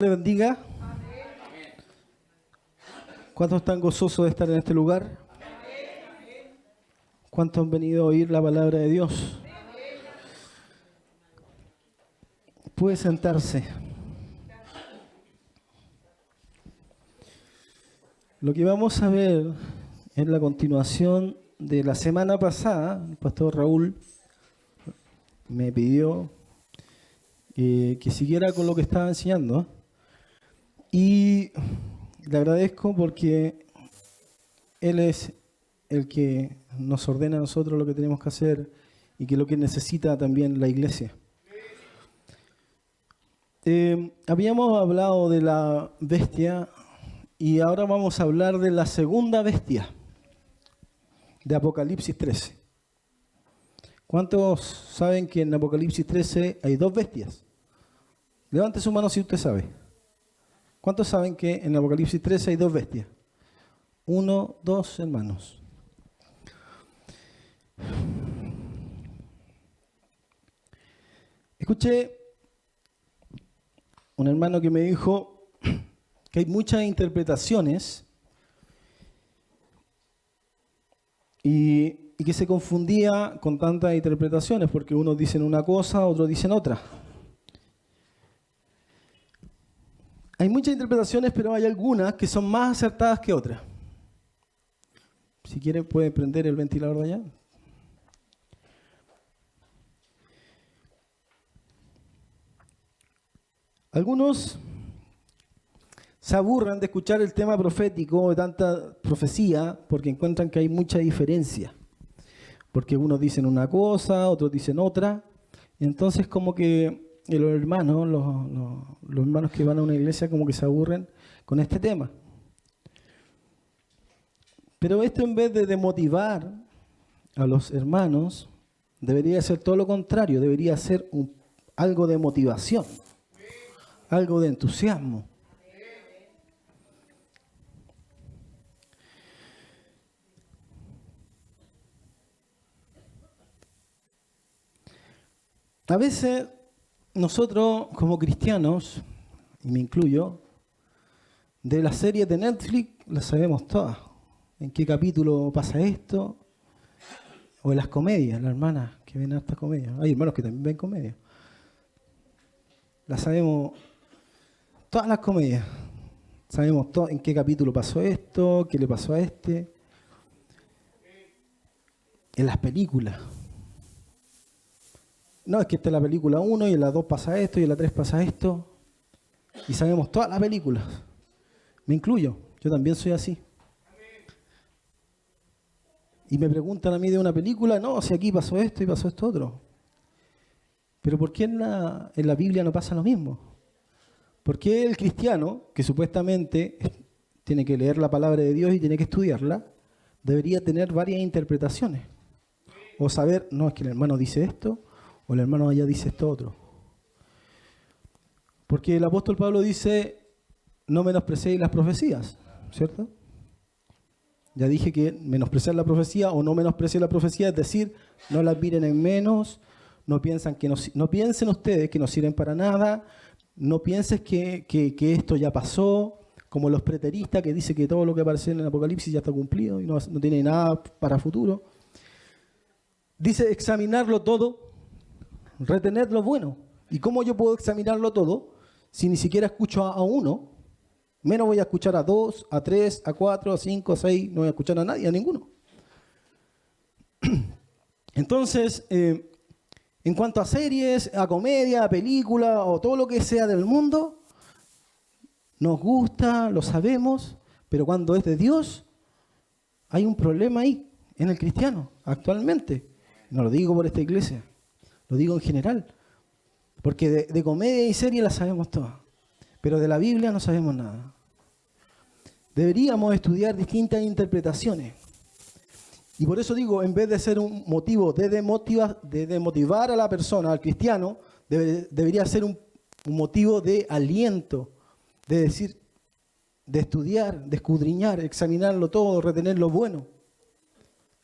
Le bendiga. ¿Cuántos están gozosos de estar en este lugar? ¿Cuántos han venido a oír la palabra de Dios? Puede sentarse. Lo que vamos a ver es la continuación de la semana pasada. El pastor Raúl me pidió que siguiera con lo que estaba enseñando. Y le agradezco porque Él es el que nos ordena a nosotros lo que tenemos que hacer y que es lo que necesita también la iglesia. Habíamos hablado de la bestia y ahora vamos a hablar de la segunda bestia de Apocalipsis 13. ¿Cuántos saben que en Apocalipsis 13 hay dos bestias? Levante su mano si usted sabe. ¿Cuántos saben que en Apocalipsis 13 hay dos bestias? Uno, dos hermanos. Escuché un hermano que me dijo que hay muchas interpretaciones y que se confundía con tantas interpretaciones porque unos dicen una cosa, otros dicen otra. Hay muchas interpretaciones, pero hay algunas que son más acertadas que otras. Si quieren, pueden prender el ventilador de allá. Algunos se aburren de escuchar el tema profético de tanta profecía porque encuentran que hay mucha diferencia. Porque unos dicen una cosa, otros dicen otra. Y entonces como que los hermanos, los hermanos que van a una iglesia como que se aburren con este tema. Pero esto en vez de motivar a los hermanos, debería ser todo lo contrario, debería ser algo de motivación, algo de entusiasmo. A veces nosotros como cristianos, y me incluyo, de las series de Netflix las sabemos todas. ¿En qué capítulo pasa esto? O en las comedias, las hermanas que ven hartas comedias. Hay hermanos que también ven comedias. Las sabemos, todas las comedias. Sabemos todo, en qué capítulo pasó esto, qué le pasó a este. En las películas. No, es que esta es la película 1 y en la 2 pasa esto y en la 3 pasa esto. Y sabemos todas las películas. Me incluyo, yo también soy así. Y me preguntan a mí de una película, no, si aquí pasó esto y pasó esto otro. Pero ¿por qué en la Biblia no pasa lo mismo? ¿Por qué el cristiano, que supuestamente tiene que leer la palabra de Dios y tiene que estudiarla, debería tener varias interpretaciones? O saber, no, es que el hermano dice esto, o el hermano allá dice esto otro. Porque el apóstol Pablo dice, no menosprecéis las profecías, ¿cierto? Ya dije que menospreciar la profecía o no menospreciar la profecía, es decir, no las miren en menos, no piensen ustedes que no sirven para nada, no pienses que esto ya pasó, como los preteristas que dicen que todo lo que aparece en el Apocalipsis ya está cumplido y no tiene nada para futuro. Dice examinarlo todo, retener lo bueno. ¿Y cómo yo puedo examinarlo todo si ni siquiera escucho a uno? Menos voy a escuchar a 2, a 3, a 4, a 5, a 6, no voy a escuchar a nadie, a ninguno. Entonces, en cuanto a series, a comedia, a película o todo lo que sea del mundo, nos gusta, lo sabemos, pero cuando es de Dios, hay un problema ahí, en el cristiano, actualmente. No lo digo por esta iglesia, lo digo en general. Porque de comedia y serie las sabemos todas, pero de la Biblia no sabemos nada. Deberíamos estudiar distintas interpretaciones. Y por eso digo, en vez de ser un motivo de motivar a la persona, al cristiano, debería ser un motivo de aliento, de decir, de estudiar, de escudriñar, examinarlo todo, retener lo bueno.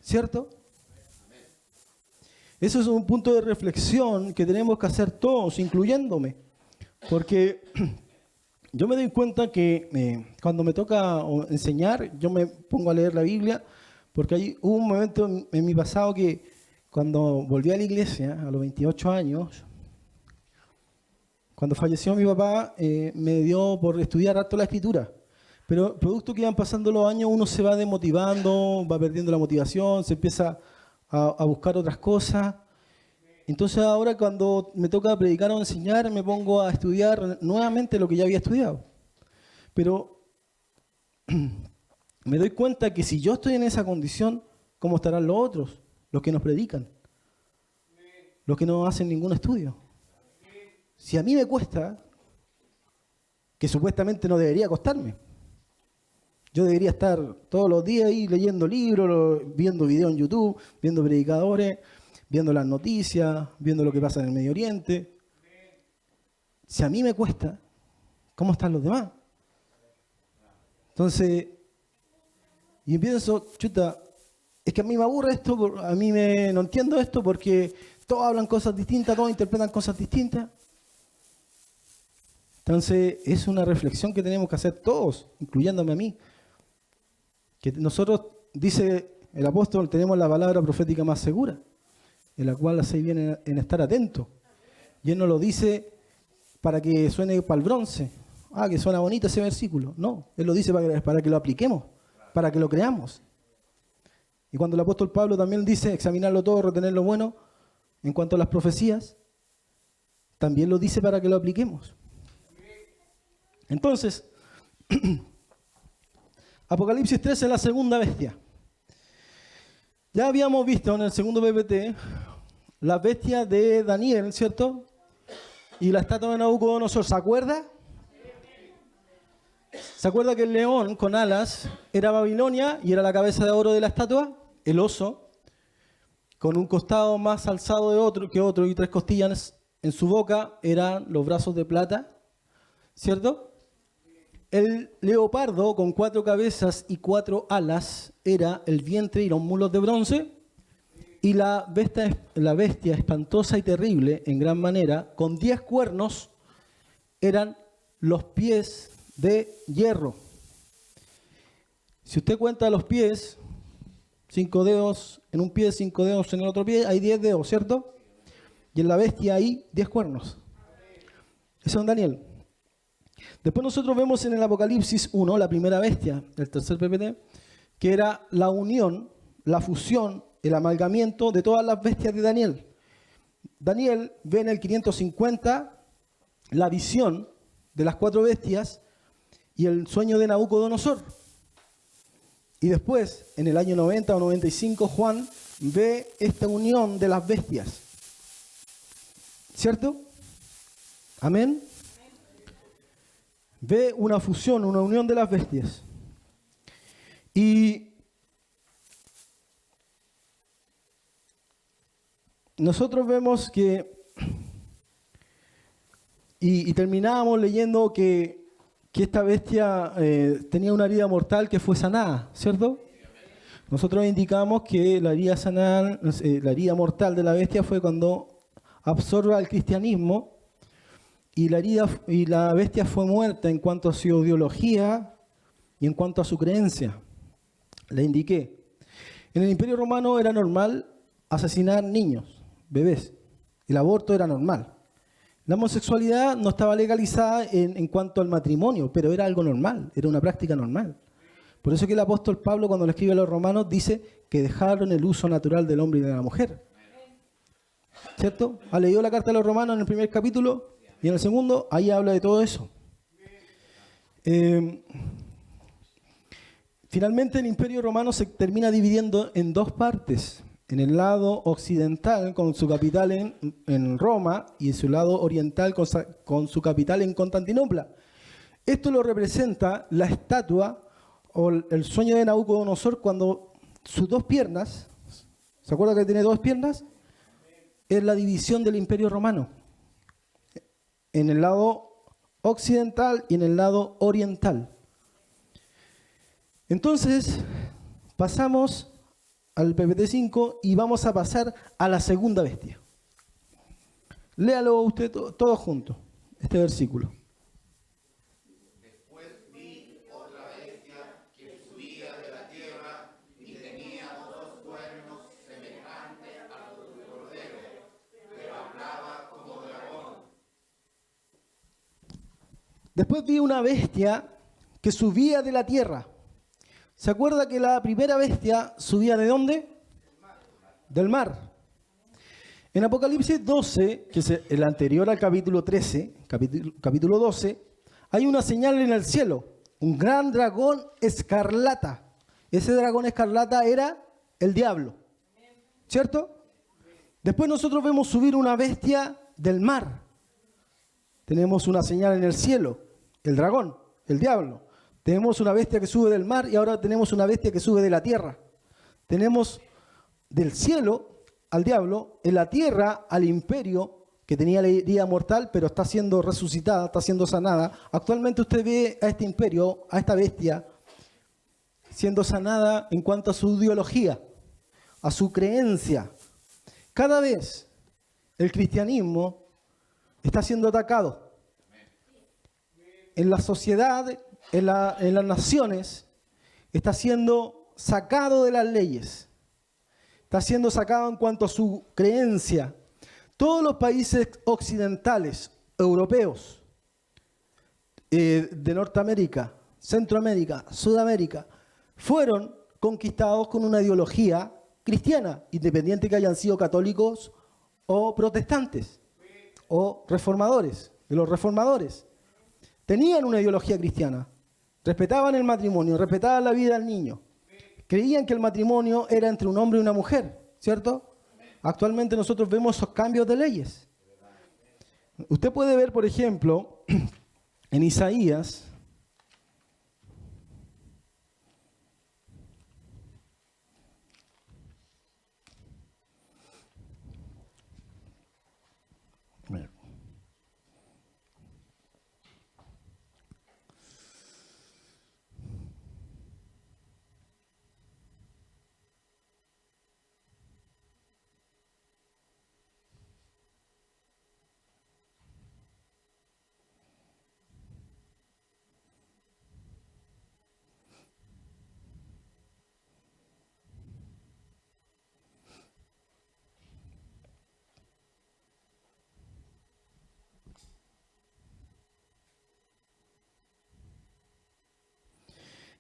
¿Cierto? Eso es un punto de reflexión que tenemos que hacer todos, incluyéndome. Porque yo me doy cuenta que cuando me toca enseñar, yo me pongo a leer la Biblia, porque hubo un momento en mi pasado que cuando volví a la iglesia, a los 28 años, cuando falleció mi papá, me dio por estudiar harto la Escritura. Pero producto que iban pasando los años, uno se va desmotivando, va perdiendo la motivación, se empieza a buscar otras cosas. Entonces ahora cuando me toca predicar o enseñar, me pongo a estudiar nuevamente lo que ya había estudiado. Pero me doy cuenta que si yo estoy en esa condición, ¿cómo estarán los otros? Los que nos predican. Los que no hacen ningún estudio. Si a mí me cuesta, que supuestamente no debería costarme. Yo debería estar todos los días ahí leyendo libros, viendo videos en YouTube, viendo predicadores, viendo las noticias, viendo lo que pasa en el Medio Oriente. Si a mí me cuesta, ¿cómo están los demás? Entonces, y pienso, chuta, es que a mí me aburre esto, no entiendo esto porque todos hablan cosas distintas, todos interpretan cosas distintas. Entonces, es una reflexión que tenemos que hacer todos, incluyéndome a mí. Que nosotros, dice el apóstol, tenemos la palabra profética más segura, en la cual hacéis bien en estar atentos. Y él no lo dice para que suene para el bronce. Que suena bonito ese versículo. No, él lo dice para que lo apliquemos, para que lo creamos. Y cuando el apóstol Pablo también dice examinarlo todo, retener lo bueno, en cuanto a las profecías, también lo dice para que lo apliquemos. Entonces, Apocalipsis 13 es la segunda bestia. Ya habíamos visto en el segundo PPT las bestias de Daniel, ¿cierto? Y la estatua de Nabucodonosor, ¿se acuerda? ¿Se acuerda que el león con alas era Babilonia y era la cabeza de oro de la estatua? El oso, con un costado más alzado que otro y 3 costillas en su boca, eran los brazos de plata, ¿cierto? El leopardo con 4 cabezas y 4 alas era el vientre y los mulos de bronce. Y la bestia espantosa y terrible, en gran manera, con 10 cuernos, eran los pies de hierro. Si usted cuenta los pies, 5 dedos en un pie, 5 dedos en el otro pie, hay 10 dedos, ¿cierto? Y en la bestia hay 10 cuernos. Eso es Daniel. Después nosotros vemos en el Apocalipsis 1, la primera bestia, el tercer PPT, que era la unión, la fusión, el amalgamiento de todas las bestias de Daniel. Daniel ve en el 550 la visión de las 4 bestias y el sueño de Nabucodonosor. Y después, en el año 90 o 95, Juan ve esta unión de las bestias. ¿Cierto? Amén. Ve una fusión, una unión de las bestias. Y nosotros vemos que, y terminábamos leyendo que esta bestia tenía una herida mortal que fue sanada, ¿cierto? Nosotros indicamos que la herida sanada, la herida mortal de la bestia fue cuando absorbe al cristianismo. Y la bestia fue muerta en cuanto a su ideología y en cuanto a su creencia. Le indiqué. En el Imperio Romano era normal asesinar niños, bebés. El aborto era normal. La homosexualidad no estaba legalizada en cuanto al matrimonio, pero era algo normal, era una práctica normal. Por eso que el apóstol Pablo, cuando le escribe a los romanos, dice que dejaron el uso natural del hombre y de la mujer. ¿Cierto? ¿Ha leído la carta a los romanos en el primer capítulo? Y en el segundo, ahí habla de todo eso. Finalmente, el Imperio Romano se termina dividiendo en 2 partes. En el lado occidental, con su capital en Roma, y en su lado oriental, con su capital en Constantinopla. Esto lo representa la estatua o el sueño de Nabucodonosor cuando sus 2 piernas, ¿se acuerda que tiene 2 piernas? Es la división del Imperio Romano. En el lado occidental y en el lado oriental. Entonces, pasamos al PPT 5 y vamos a pasar a la segunda bestia. Léalo usted todos juntos, este versículo. Después vi una bestia que subía de la tierra. ¿Se acuerda que la primera bestia subía de dónde? Del mar. En Apocalipsis 12, que es el anterior al capítulo 13, capítulo 12, hay una señal en el cielo, un gran dragón escarlata. Ese dragón escarlata era el diablo, ¿cierto? Después nosotros vemos subir una bestia del mar. Tenemos una señal en el cielo, el dragón, el diablo. Tenemos una bestia que sube del mar y ahora tenemos una bestia que sube de la tierra. Tenemos del cielo al diablo, en la tierra al imperio que tenía la herida mortal, pero está siendo resucitada, está siendo sanada. Actualmente usted ve a este imperio, a esta bestia, siendo sanada en cuanto a su ideología, a su creencia. Cada vez el cristianismo está siendo atacado. En la sociedad, en las naciones, está siendo sacado de las leyes. Está siendo sacado en cuanto a su creencia. Todos los países occidentales, europeos, de Norteamérica, Centroamérica, Sudamérica, fueron conquistados con una ideología cristiana, independiente que hayan sido católicos o protestantes, o reformadores, de los reformadores. Tenían una ideología cristiana, respetaban el matrimonio, respetaban la vida del niño. Creían que el matrimonio era entre un hombre y una mujer, ¿cierto? Actualmente nosotros vemos esos cambios de leyes. Usted puede ver, por ejemplo, en Isaías,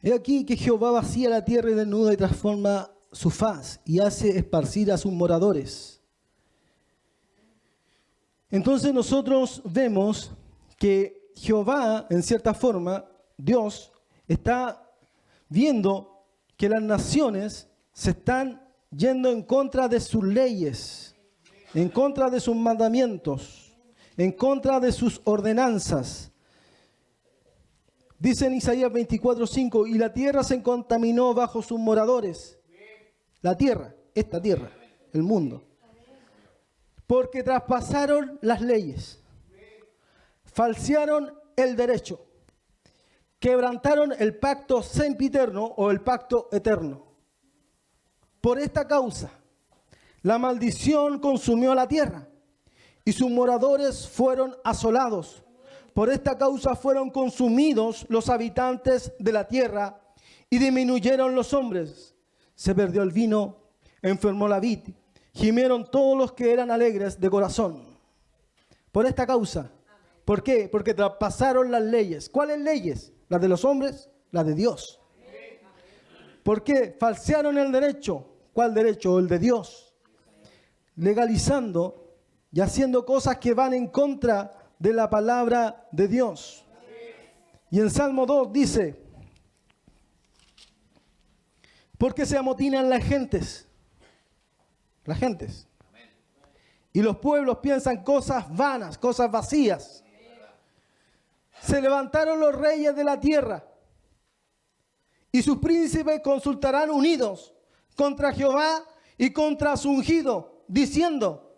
he aquí que Jehová vacía la tierra y desnuda y transforma su faz y hace esparcir a sus moradores. Entonces nosotros vemos que Jehová, en cierta forma, Dios, está viendo que las naciones se están yendo en contra de sus leyes, en contra de sus mandamientos, en contra de sus ordenanzas. Dice en Isaías 24:5, y la tierra se contaminó bajo sus moradores. La tierra, esta tierra, el mundo. Porque traspasaron las leyes, falsearon el derecho, quebrantaron el pacto sempiterno o el pacto eterno. Por esta causa, la maldición consumió la tierra y sus moradores fueron asolados. Por esta causa fueron consumidos los habitantes de la tierra y disminuyeron los hombres. Se perdió el vino, enfermó la vid, gimieron todos los que eran alegres de corazón. Por esta causa. ¿Por qué? Porque traspasaron las leyes. ¿Cuáles leyes? ¿Las de los hombres? Las de Dios. ¿Por qué? Falsearon el derecho. ¿Cuál derecho? El de Dios. Legalizando y haciendo cosas que van en contra de la palabra de Dios. Y en Salmo 2 dice, porque se amotinan las gentes, y los pueblos piensan cosas vanas, cosas vacías. Se levantaron los reyes de la tierra, y sus príncipes consultarán unidos contra Jehová y contra su ungido, diciendo,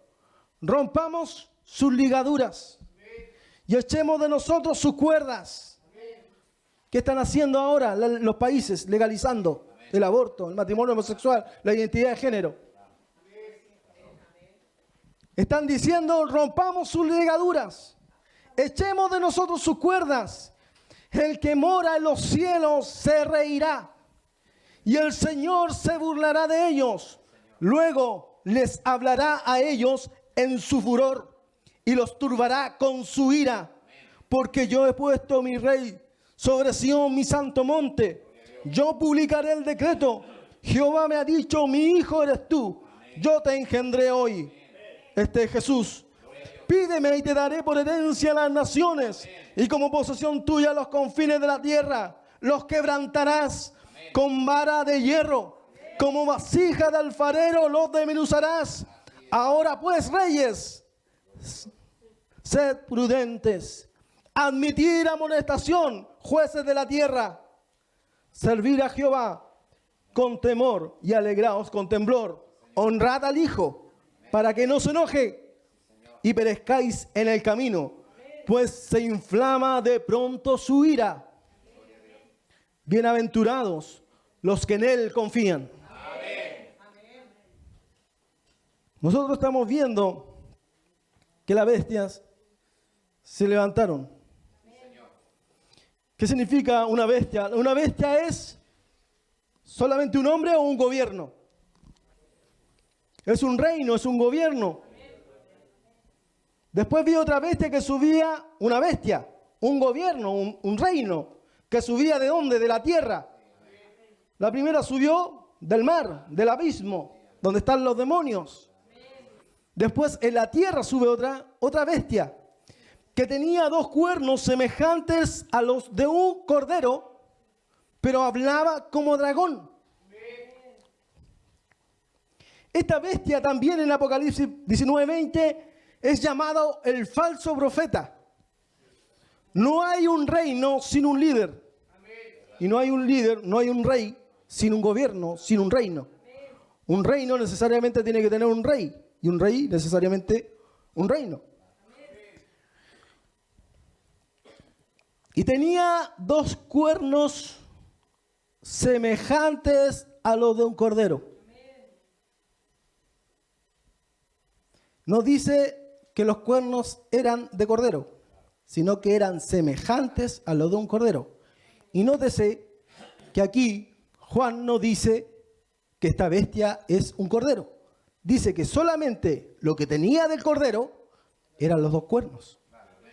rompamos sus ligaduras y echemos de nosotros sus cuerdas. ¿Qué están haciendo ahora los países? Legalizando el aborto, el matrimonio homosexual, la identidad de género. Están diciendo, rompamos sus ligaduras, echemos de nosotros sus cuerdas. El que mora en los cielos se reirá y el Señor se burlará de ellos. Luego les hablará a ellos en su furor y los turbará con su ira, porque yo he puesto mi rey sobre Sión, mi santo monte. Yo publicaré el decreto. Jehová me ha dicho, mi hijo eres tú. Yo te engendré hoy. Este es Jesús. Pídeme y te daré por herencia las naciones y como posesión tuya los confines de la tierra. Los quebrantarás con vara de hierro. Como vasija de alfarero los desmenuzarás. Ahora pues, reyes, sed prudentes. Admitir amonestación, jueces de la tierra. Servir a Jehová con temor y alegraos con temblor. Honrad al Hijo para que no se enoje y perezcáis en el camino, pues se inflama de pronto su ira. Bienaventurados los que en Él confían. Nosotros estamos viendo que las bestias se levantaron. ¿Qué significa una bestia? Una bestia es solamente un hombre o un gobierno. Es un reino, es un gobierno. Después vi otra bestia que subía, una bestia, un gobierno, un reino, que subía ¿de dónde? De la tierra. La primera subió del mar, del abismo, donde están los demonios. Después en la tierra sube otra bestia, que tenía 2 cuernos semejantes a los de un cordero, pero hablaba como dragón. Esta bestia también en Apocalipsis 19:20 es llamado el falso profeta. No hay un reino sin un líder. Y no hay un líder, no hay un rey sin un gobierno, sin un reino. Un reino necesariamente tiene que tener un rey. Y un rey necesariamente un reino. Y tenía 2 cuernos semejantes a los de un cordero. No dice que los cuernos eran de cordero, sino que eran semejantes a los de un cordero. Y nótese que aquí Juan no dice que esta bestia es un cordero. Dice que solamente lo que tenía del cordero eran los 2 cuernos.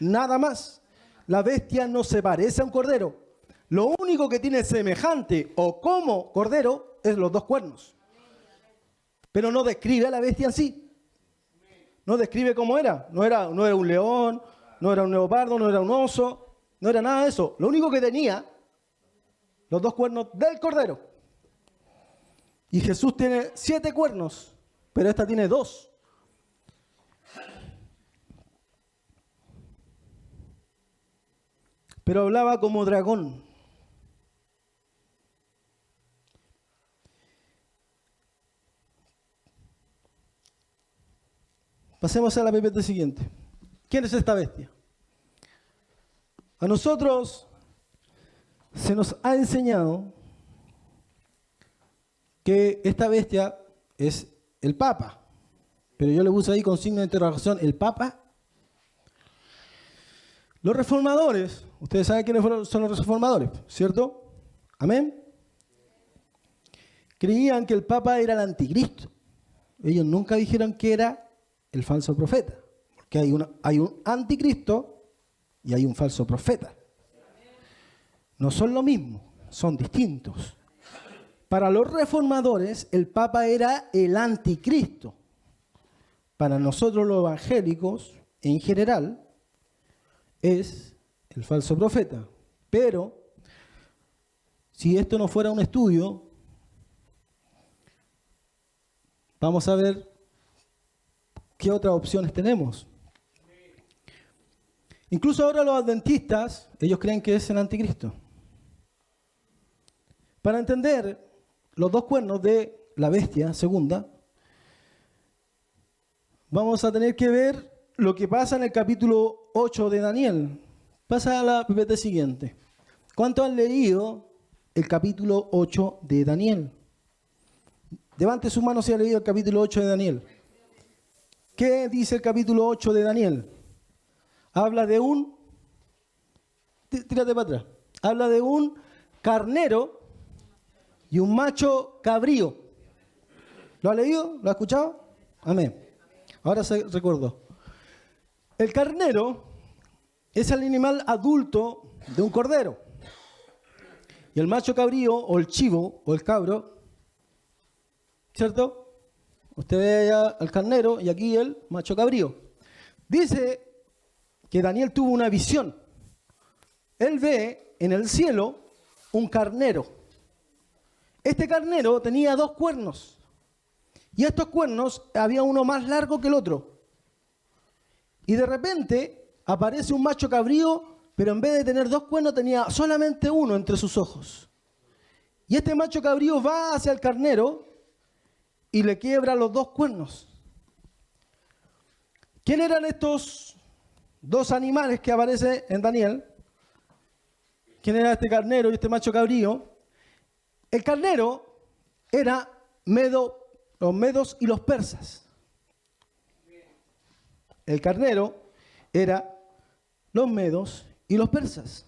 Nada más. La bestia no se parece a un cordero. Lo único que tiene semejante o como cordero es los 2 cuernos. Pero no describe a la bestia en sí. No describe cómo era. No era un león, no era un leopardo, no era un oso, no era nada de eso. Lo único que tenía, los 2 cuernos del cordero. Y Jesús tiene 7 cuernos, pero esta tiene 2. Pero hablaba como dragón. Pasemos a la PPT siguiente. ¿Quién es esta bestia? A nosotros se nos ha enseñado que esta bestia es el Papa. Pero yo le puse ahí con signo de interrogación, ¿el Papa? Los reformadores, ustedes saben quiénes son los reformadores, ¿cierto? Amén. Creían que el Papa era el anticristo. Ellos nunca dijeron que era el falso profeta, porque hay un anticristo y hay un falso profeta. No son lo mismo, son distintos. Para los reformadores, el Papa era el anticristo. Para nosotros los evangélicos, en general, es el falso profeta. Pero, si esto no fuera un estudio, vamos a ver qué otras opciones tenemos. Incluso ahora los adventistas, ellos creen que es el anticristo. Para entender los 2 cuernos de la bestia segunda, vamos a tener que ver lo que pasa en el capítulo 8 de Daniel. Pasa a la PPT siguiente. ¿Cuántos han leído el capítulo 8 de Daniel? Levante su mano si ha leído el capítulo 8 de Daniel. ¿Qué dice el capítulo 8 de Daniel? Habla de un... Tírate para atrás. Habla de un carnero y un macho cabrío. ¿Lo ha leído? ¿Lo ha escuchado? Amén. Ahora se recordó. El carnero es el animal adulto de un cordero. Y el macho cabrío, o el chivo, o el cabro, ¿cierto? Usted ve allá al carnero y aquí el macho cabrío. Dice que Daniel tuvo una visión. Él ve en el cielo un carnero. Este carnero tenía 2 cuernos. Y estos cuernos había uno más largo que el otro. Y de repente aparece un macho cabrío, pero en vez de tener 2 cuernos tenía solamente uno entre sus ojos. Y este macho cabrío va hacia el carnero y le quiebra los 2 cuernos. ¿Quién eran estos 2 animales que aparecen en Daniel? ¿Quién era este carnero y este macho cabrío? El carnero era los medos y los persas. El carnero era los medos y los persas.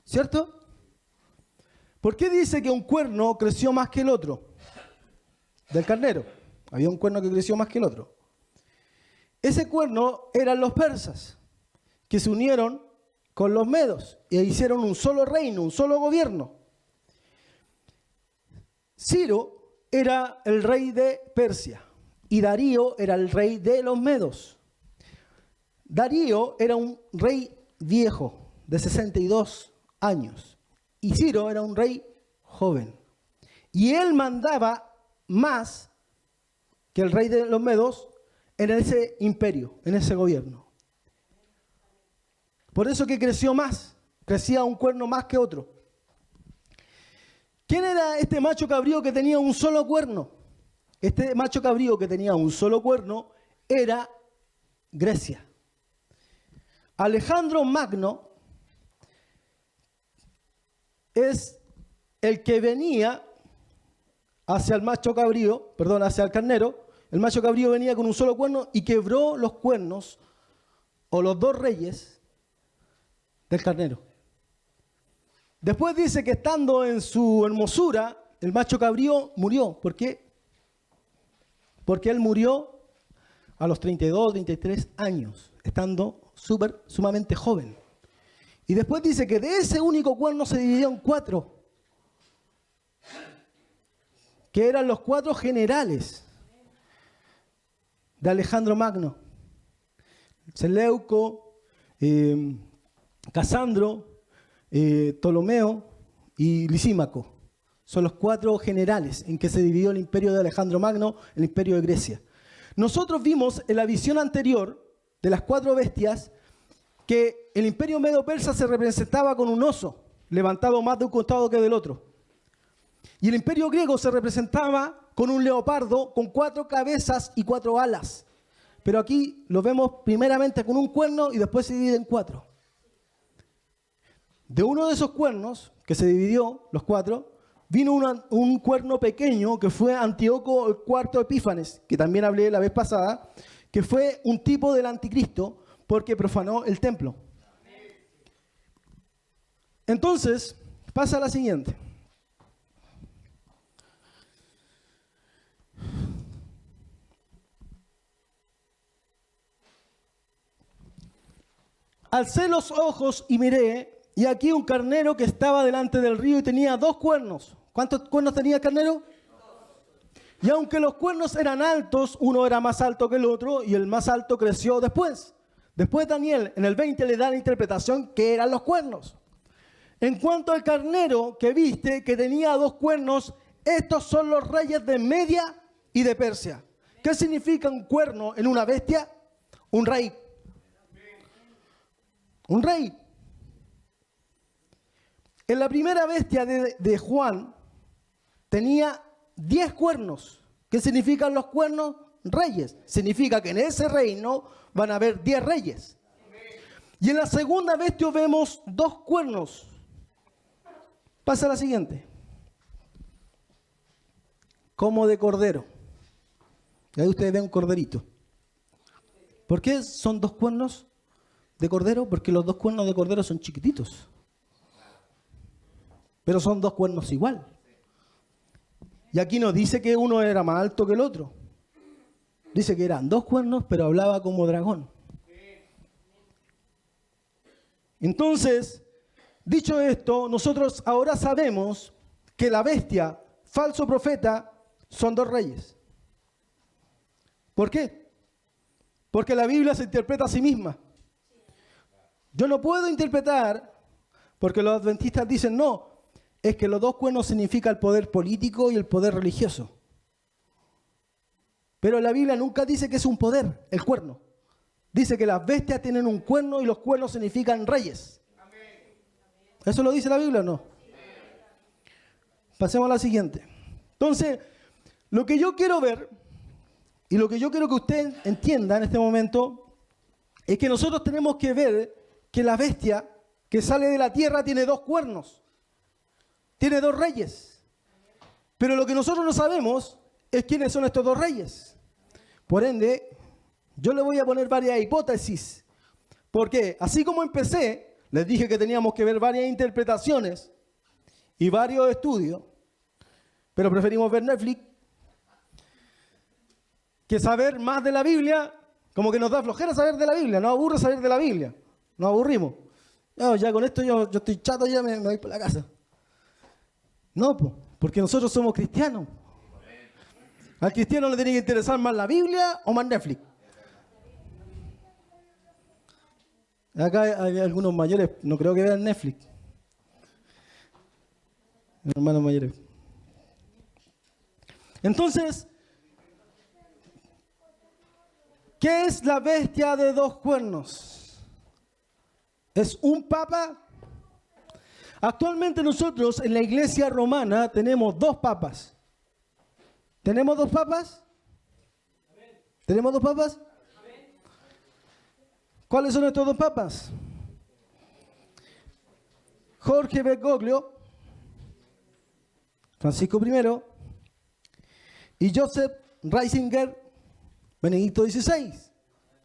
¿Cierto? ¿Por qué dice que un cuerno creció más que el otro? Del carnero. Había un cuerno que creció más que el otro. Ese cuerno eran los persas, que se unieron con los medos e hicieron un solo reino, un solo gobierno. Ciro era el rey de Persia y Darío era el rey de los medos. Darío era un rey viejo de 62 años y Ciro era un rey joven. Y él mandaba más que el rey de los medos en ese imperio, en ese gobierno. Por eso que creció más, crecía un cuerno más que otro. ¿Quién era este macho cabrío que tenía un solo cuerno? Este macho cabrío que tenía un solo cuerno era Grecia. Alejandro Magno es el que venía hacia el macho cabrío, perdón, hacia el carnero. El macho cabrío venía con un solo cuerno y quebró los cuernos o los 2 reyes del carnero. Después dice que estando en su hermosura, el macho cabrío murió. ¿Por qué? Porque él murió a los 32, 33 años, estando sumamente joven. Y después dice que de ese único cuerno se dividió en 4, que eran los 4 generales de Alejandro Magno. Seleuco, Casandro, Ptolomeo y Lisímaco. Son los 4 generales en que se dividió el imperio de Alejandro Magno, el imperio de Grecia. Nosotros vimos en la visión anterior de las 4 bestias que el imperio medo-persa se representaba con un oso, levantado más de un costado que del otro. Y el imperio griego se representaba con un leopardo con 4 cabezas y 4 alas. Pero aquí lo vemos primeramente con un cuerno y después se divide en 4. De uno de esos cuernos, que se dividió, los 4, vino un cuerno pequeño que fue Antíoco IV Epífanes, que también hablé la vez pasada, que fue un tipo del anticristo porque profanó el templo. Entonces, pasa la siguiente. Alcé los ojos y miré, y aquí un carnero que estaba delante del río y tenía 2 cuernos. ¿Cuántos cuernos tenía el carnero? 2. Y aunque los cuernos eran altos, uno era más alto que el otro, y el más alto creció después. Después Daniel, en el 20, le da la interpretación que eran los cuernos. En cuanto al carnero que viste, que tenía 2 cuernos, estos son los reyes de Media y de Persia. ¿Qué significa un cuerno en una bestia? Un rey. Un rey. En la primera bestia de Juan tenía 10 cuernos. ¿Qué significan los cuernos? Reyes. Significa que en ese reino van a haber 10 reyes. Y en la segunda bestia vemos 2 cuernos. Pasa a la siguiente. Como de cordero. Y ahí ustedes ven un corderito. ¿Por qué son 2 cuernos de cordero? Porque los 2 cuernos de cordero son chiquititos. Pero son 2 cuernos igual. Y aquí no dice que uno era más alto que el otro. Dice que eran 2 cuernos, pero hablaba como dragón. Entonces, dicho esto, nosotros ahora sabemos que la bestia, falso profeta, son dos reyes. ¿Por qué? Porque la Biblia se interpreta a sí misma. Yo no puedo interpretar, porque los adventistas dicen no, es que los dos cuernos significa el poder político y el poder religioso. Pero la Biblia nunca dice que es un poder, el cuerno. Dice que las bestias tienen un cuerno y los cuernos significan reyes. ¿Eso lo dice la Biblia o no? Pasemos a la siguiente. Entonces, lo que yo quiero ver y lo que yo quiero que usted entienda en este momento es que nosotros tenemos que ver que la bestia que sale de la tierra tiene dos cuernos, tiene dos reyes. Pero lo que nosotros no sabemos es quiénes son estos dos reyes. Por ende, yo le voy a poner varias hipótesis. Porque así como empecé, les dije que teníamos que ver varias interpretaciones y varios estudios, pero preferimos ver Netflix, que saber más de la Biblia, como que nos da flojera saber de la Biblia, nos aburre saber de la Biblia, nos aburrimos. No, ya con esto yo estoy chato, ya me voy para la casa. No, porque nosotros somos cristianos. Al cristiano le tiene que interesar más la Biblia o más Netflix. Acá hay algunos mayores, no creo que vean Netflix. Hermanos mayores. Entonces, ¿qué es la bestia de dos cuernos? ¿Es un papa? Actualmente nosotros en la iglesia romana tenemos dos papas. ¿Tenemos dos papas? ¿Tenemos dos papas? ¿Cuáles son estos dos papas? Jorge Bergoglio, Francisco I, y Joseph Ratzinger, Benedicto XVI.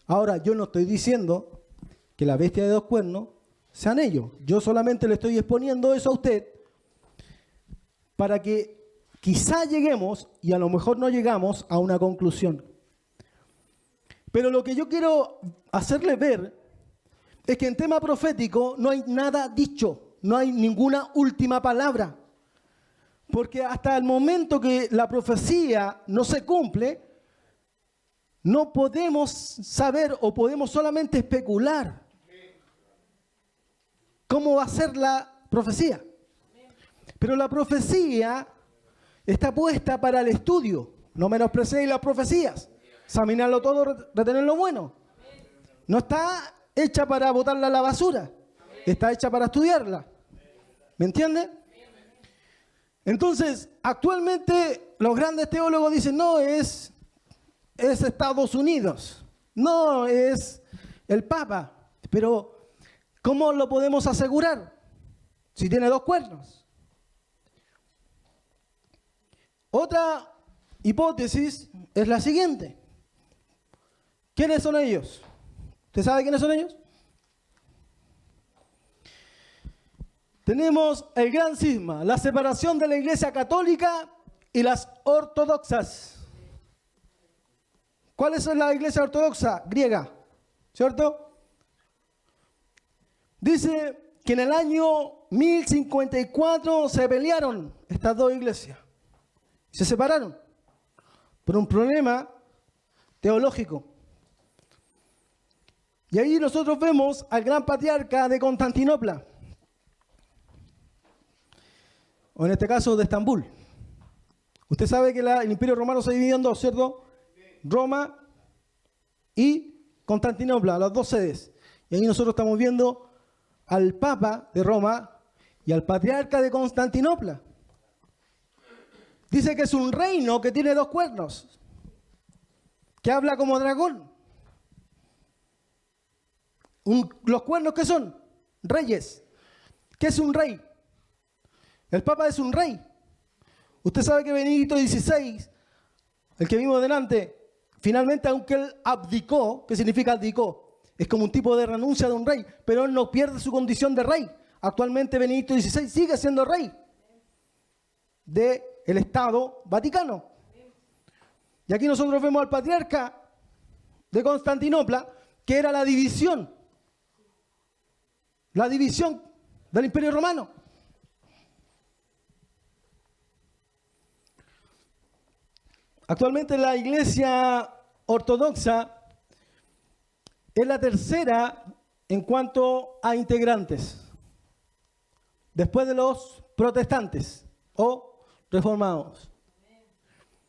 Ahora, yo no estoy diciendo que la bestia de dos cuernos sean ellos. Yo solamente le estoy exponiendo eso a usted para que quizá lleguemos, y a lo mejor no llegamos, a una conclusión. Pero lo que yo quiero hacerle ver es que en tema profético no hay nada dicho, no hay ninguna última palabra. Porque hasta el momento que la profecía no se cumple, no podemos saber o podemos solamente especular cómo va a ser la profecía. Pero la profecía está puesta para el estudio. No menosprecéis las profecías. Examinarlo todo, retener lo bueno. No está hecha para botarla a la basura. Está hecha para estudiarla. ¿Me entiende? Entonces, actualmente los grandes teólogos dicen, no, es Estados Unidos. No, es el Papa. Pero, ¿cómo lo podemos asegurar? Si tiene dos cuernos. Otra hipótesis es la siguiente. ¿Quiénes son ellos? ¿Usted sabe quiénes son ellos? Tenemos el gran cisma, la separación de la Iglesia Católica y las ortodoxas. ¿Cuál es la Iglesia Ortodoxa? Griega, ¿cierto? Dice que en el año 1054 se pelearon estas dos iglesias. Se separaron por un problema teológico. Y ahí nosotros vemos al gran patriarca de Constantinopla, o en este caso de Estambul. Usted sabe que el Imperio Romano se dividió en dos, ¿cierto? Roma y Constantinopla, las dos sedes. Y ahí nosotros estamos viendo al Papa de Roma y al patriarca de Constantinopla. Dice que es un reino que tiene dos cuernos, que habla como dragón. ¿Los cuernos qué son? Reyes. ¿Qué es un rey? El Papa es un rey. Usted sabe que Benedicto XVI, el que vimos delante, finalmente, aunque él abdicó, ¿qué significa abdicó? Es como un tipo de renuncia de un rey, pero él no pierde su condición de rey. Actualmente Benedicto XVI sigue siendo rey del Estado Vaticano. Y aquí nosotros vemos al patriarca de Constantinopla, que era la división la división del Imperio Romano. Actualmente la Iglesia Ortodoxa es la tercera en cuanto a integrantes, después de los protestantes o reformados.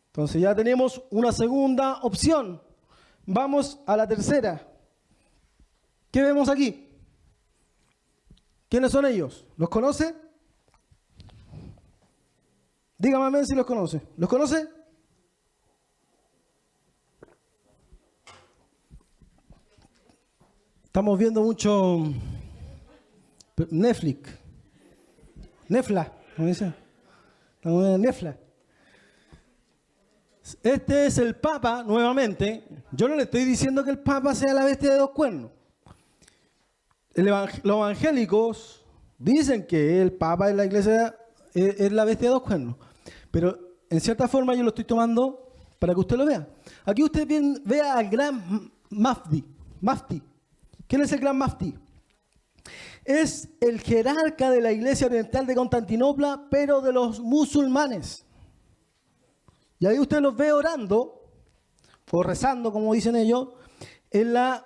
Entonces ya tenemos una segunda opción. Vamos a la tercera. ¿Qué vemos aquí? ¿Quiénes son ellos? ¿Los conoce? Dígame amén si los conoce. ¿Los conoce? Estamos viendo mucho Netflix. Nefla, ¿cómo dice? Estamos viendo Nefla. Este es el Papa, nuevamente. Yo no le estoy diciendo que el Papa sea la bestia de dos cuernos. Los evangélicos dicen que el Papa en la iglesia es la bestia de dos cuernos. Pero en cierta forma yo lo estoy tomando para que usted lo vea. Aquí usted vea al gran Mufti. ¿Quién es el gran Mufti? Es el jerarca de la iglesia oriental de Constantinopla, pero de los musulmanes. Y ahí usted los ve orando, o rezando, como dicen ellos, en la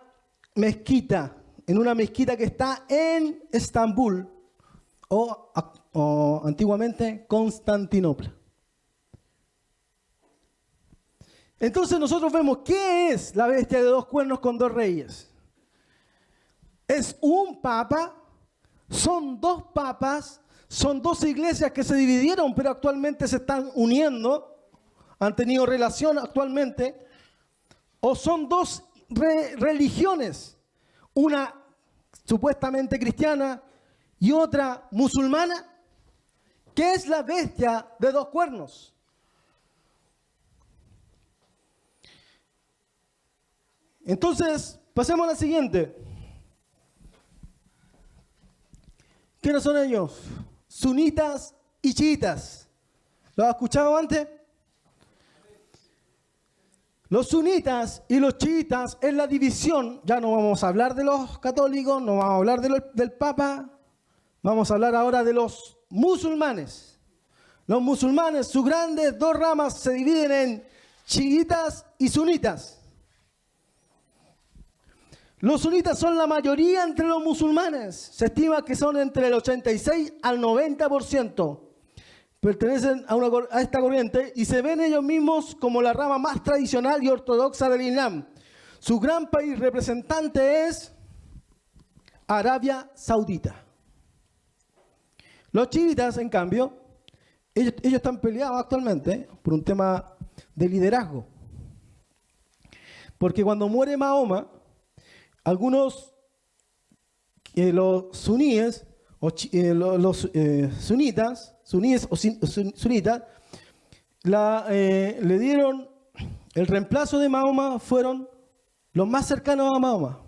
mezquita, en una mezquita que está en Estambul, o antiguamente Constantinopla. Entonces nosotros vemos, ¿qué es la bestia de dos cuernos con dos reyes? Es un papa, son dos papas, son dos iglesias que se dividieron, pero actualmente se están uniendo, han tenido relación actualmente, o son dos religiones, una supuestamente cristiana y otra musulmana. ¿Qué es la bestia de dos cuernos? Entonces, pasemos a la siguiente. ¿Quiénes son ellos? Sunitas y chiitas. ¿Lo has escuchado antes? Los sunitas y los chiitas es la división. Ya no vamos a hablar de los católicos, no vamos a hablar del Papa. Vamos a hablar ahora de los musulmanes. Los musulmanes, sus grandes dos ramas se dividen en chiitas y sunitas. Los sunitas son la mayoría entre los musulmanes. Se estima que son entre el 86 al 90%. Pertenecen a esta corriente y se ven ellos mismos como la rama más tradicional y ortodoxa del Islam. Su gran país representante es Arabia Saudita. Los chiitas, en cambio, ellos están peleados actualmente por un tema de liderazgo. Porque cuando muere Mahoma, algunos, los suníes, sunitas, le dieron el reemplazo de Mahoma, fueron los más cercanos a Mahoma.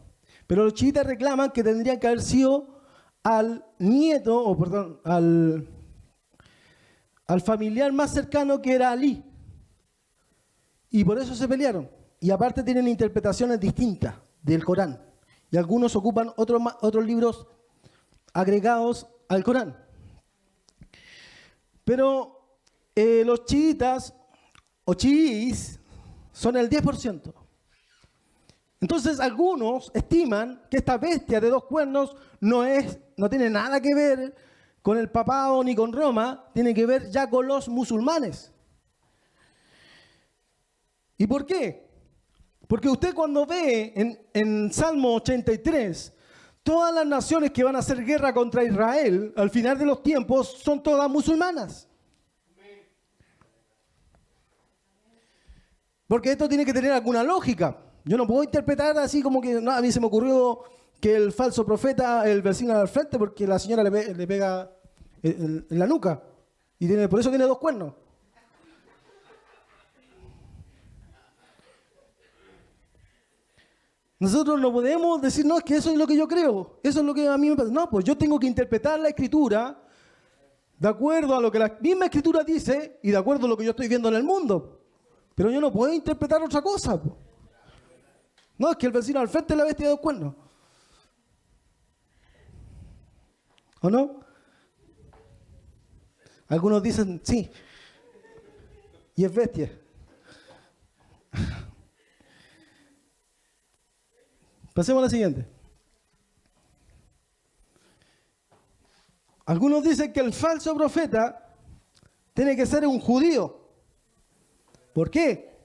Pero los chiitas reclaman que tendrían que haber sido al nieto, o perdón, al familiar más cercano, que era Ali. Y por eso se pelearon. Y aparte tienen interpretaciones distintas del Corán. Y algunos ocupan otros libros agregados al Corán. Pero los chiitas o chiís son el 10%. Entonces algunos estiman que esta bestia de dos cuernos no tiene nada que ver con el papado ni con Roma, tiene que ver ya con los musulmanes. ¿Y por qué? Porque usted cuando ve en Salmo 83, todas las naciones que van a hacer guerra contra Israel al final de los tiempos son todas musulmanas. Porque esto tiene que tener alguna lógica. Yo no puedo interpretar así como que no, a mí se me ocurrió que el falso profeta, el vecino al frente, porque la señora le pega en la nuca. Y por eso tiene dos cuernos. Nosotros no podemos decir, no, es que eso es lo que yo creo, eso es lo que a mí me pasa. No, pues yo tengo que interpretar la Escritura de acuerdo a lo que la misma Escritura dice y de acuerdo a lo que yo estoy viendo en el mundo. Pero yo no puedo interpretar otra cosa. Pues. No, es que el vecino al frente es la bestia de dos cuernos. ¿O no? Algunos dicen, sí, y es bestia. Pasemos a la siguiente. Algunos dicen que el falso profeta tiene que ser un judío. ¿Por qué?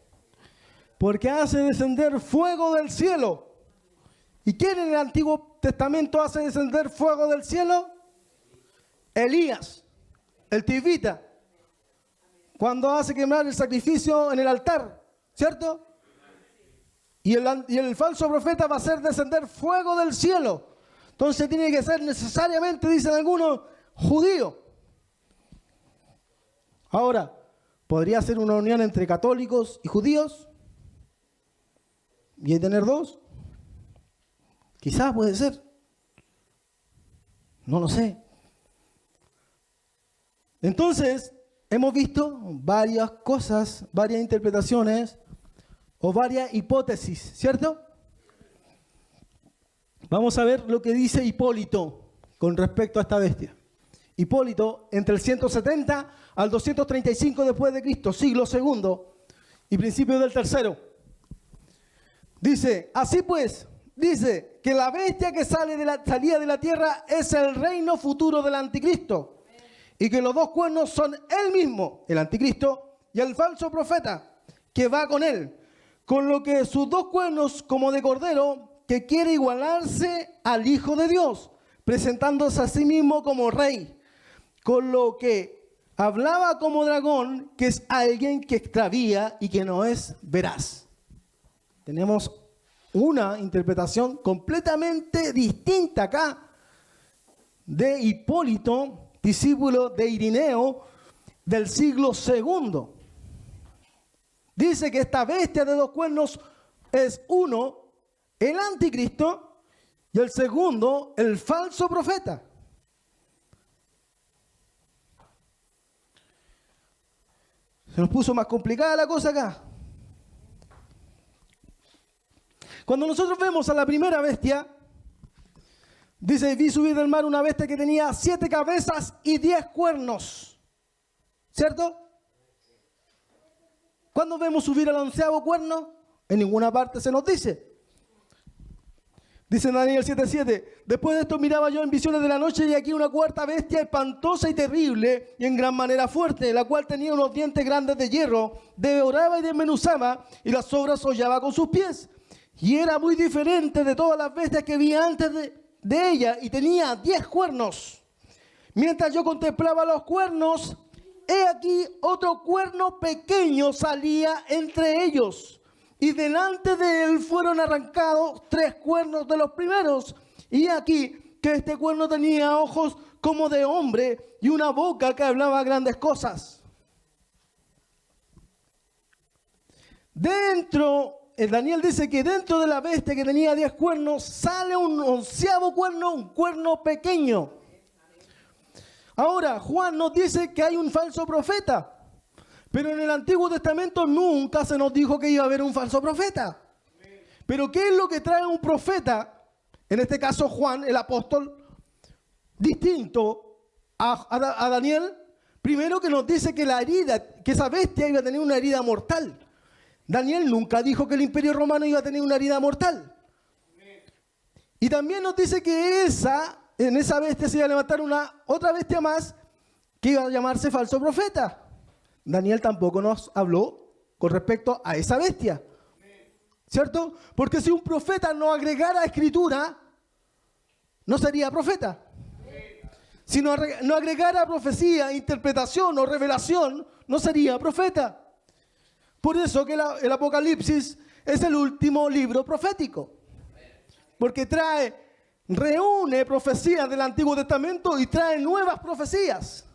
Porque hace descender fuego del cielo. ¿Y quién en el Antiguo Testamento hace descender fuego del cielo? Elías, el tibita, cuando hace quemar el sacrificio en el altar, ¿cierto? Y el falso profeta va a hacer descender fuego del cielo. Entonces tiene que ser necesariamente, dicen algunos, judío. Ahora, ¿podría ser una unión entre católicos y judíos? ¿Y tener dos? Quizás puede ser. No lo sé. Entonces, hemos visto varias cosas, varias interpretaciones o varias hipótesis, ¿cierto? Vamos a ver lo que dice Hipólito con respecto a esta bestia. Hipólito, entre el 170 al 235 después de Cristo, siglo segundo y principio del tercero. Dice, así pues, dice que la bestia que salía de la tierra es el reino futuro del anticristo. Y que los dos cuernos son él mismo, el anticristo, y el falso profeta, que va con él. Con lo que sus dos cuernos como de cordero, que quiere igualarse al Hijo de Dios, presentándose a sí mismo como rey. Con lo que hablaba como dragón, que es alguien que extravía y que no es veraz. Tenemos una interpretación completamente distinta acá de Hipólito, discípulo de Irineo del siglo segundo. Dice que esta bestia de dos cuernos es uno, el anticristo, y el segundo, el falso profeta. Se nos puso más complicada la cosa acá. Cuando nosotros vemos a la primera bestia, dice, vi subir del mar una bestia que tenía 7 cabezas y 10 cuernos. ¿Cierto? ¿Cuándo vemos subir al 11º cuerno? En ninguna parte se nos dice. Dice en Daniel 7:7, después de esto miraba yo en visiones de la noche y aquí una cuarta bestia espantosa y terrible y en gran manera fuerte, la cual tenía unos dientes grandes de hierro, devoraba y desmenuzaba y las sobras hollaba con sus pies. Y era muy diferente de todas las bestias que vi antes de ella y tenía 10 cuernos. Mientras yo contemplaba los cuernos, he aquí otro cuerno pequeño salía entre ellos. Y delante de él fueron arrancados 3 cuernos de los primeros. Y aquí que este cuerno tenía ojos como de hombre y una boca que hablaba grandes cosas. Daniel dice que dentro de la bestia que tenía 10 cuernos sale un 11º cuerno, un cuerno pequeño. Ahora, Juan nos dice que hay un falso profeta. Pero en el Antiguo Testamento nunca se nos dijo que iba a haber un falso profeta. Pero ¿qué es lo que trae un profeta? En este caso Juan, el apóstol, distinto a Daniel. Primero que nos dice que la herida, que esa bestia iba a tener una herida mortal. Daniel nunca dijo que el Imperio Romano iba a tener una herida mortal. Y también nos dice que en esa bestia se iba a levantar otra bestia más que iba a llamarse falso profeta. Daniel tampoco nos habló con respecto a esa bestia, ¿cierto? Porque si un profeta no agregara escritura, no sería profeta. Si no agregara profecía, interpretación o revelación, no sería profeta. Por eso que el Apocalipsis es el último libro profético. Porque reúne profecías del Antiguo Testamento y trae nuevas profecías.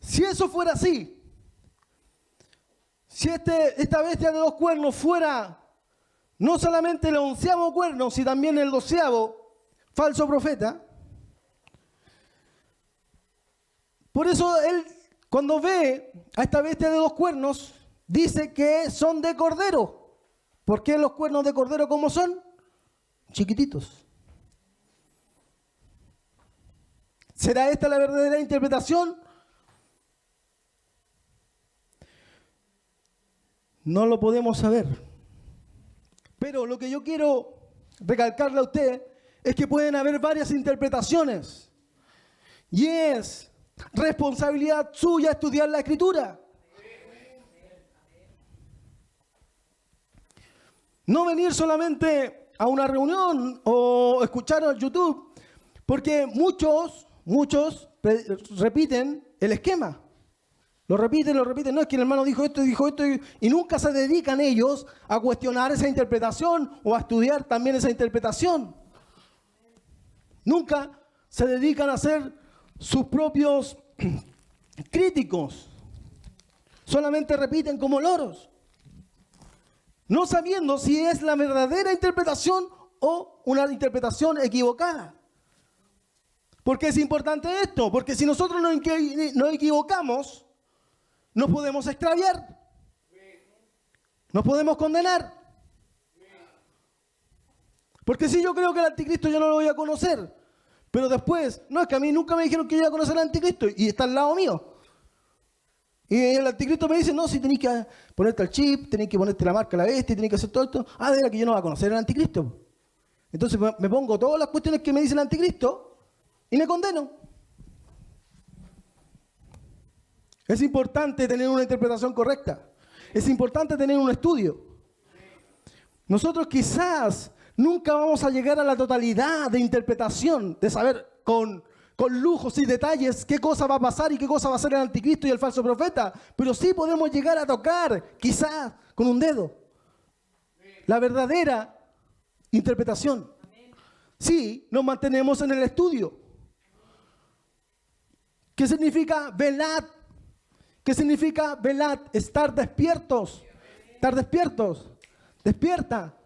Si eso fuera así, si esta bestia de 2 cuernos fuera no solamente el 11º cuerno, sino también el 12º falso profeta, por eso él, cuando ve a esta bestia de 2 cuernos, dice que son de cordero. ¿Por qué los cuernos de cordero cómo son? Chiquititos. ¿Será esta la verdadera interpretación? No lo podemos saber. Pero lo que yo quiero recalcarle a usted es que pueden haber varias interpretaciones. Y es responsabilidad suya estudiar la Escritura. No venir solamente a una reunión o escuchar en YouTube, porque muchos repiten el esquema. Lo repiten. No, es que el hermano dijo esto, y nunca se dedican ellos a cuestionar esa interpretación o a estudiar también esa interpretación. Nunca se dedican a ser sus propios críticos. Solamente repiten como loros, no sabiendo si es la verdadera interpretación o una interpretación equivocada. ¿Por qué es importante esto? Porque si nosotros nos equivocamos, nos podemos extraviar, nos podemos condenar. Porque si yo creo que el anticristo yo no lo voy a conocer, pero después, no, es que a mí nunca me dijeron que yo iba a conocer al anticristo y está al lado mío. Y el anticristo me dice, no, si tenés que ponerte el chip, tenés que ponerte la marca a la bestia, tenés que hacer todo esto. Ah, de verdad que yo no voy a conocer al anticristo. Entonces me pongo todas las cuestiones que me dice el anticristo y me condeno. Es importante tener una interpretación correcta. Es importante tener un estudio. Nosotros quizás nunca vamos a llegar a la totalidad de interpretación, de saber con lujos y detalles qué cosa va a pasar y qué cosa va a hacer el anticristo y el falso profeta, pero sí podemos llegar a tocar, quizás con un dedo, la verdadera interpretación. Sí, nos mantenemos en el estudio. ¿Qué significa velad? ¿Qué significa velad? Estar despiertos. Estar despiertos. Despierta.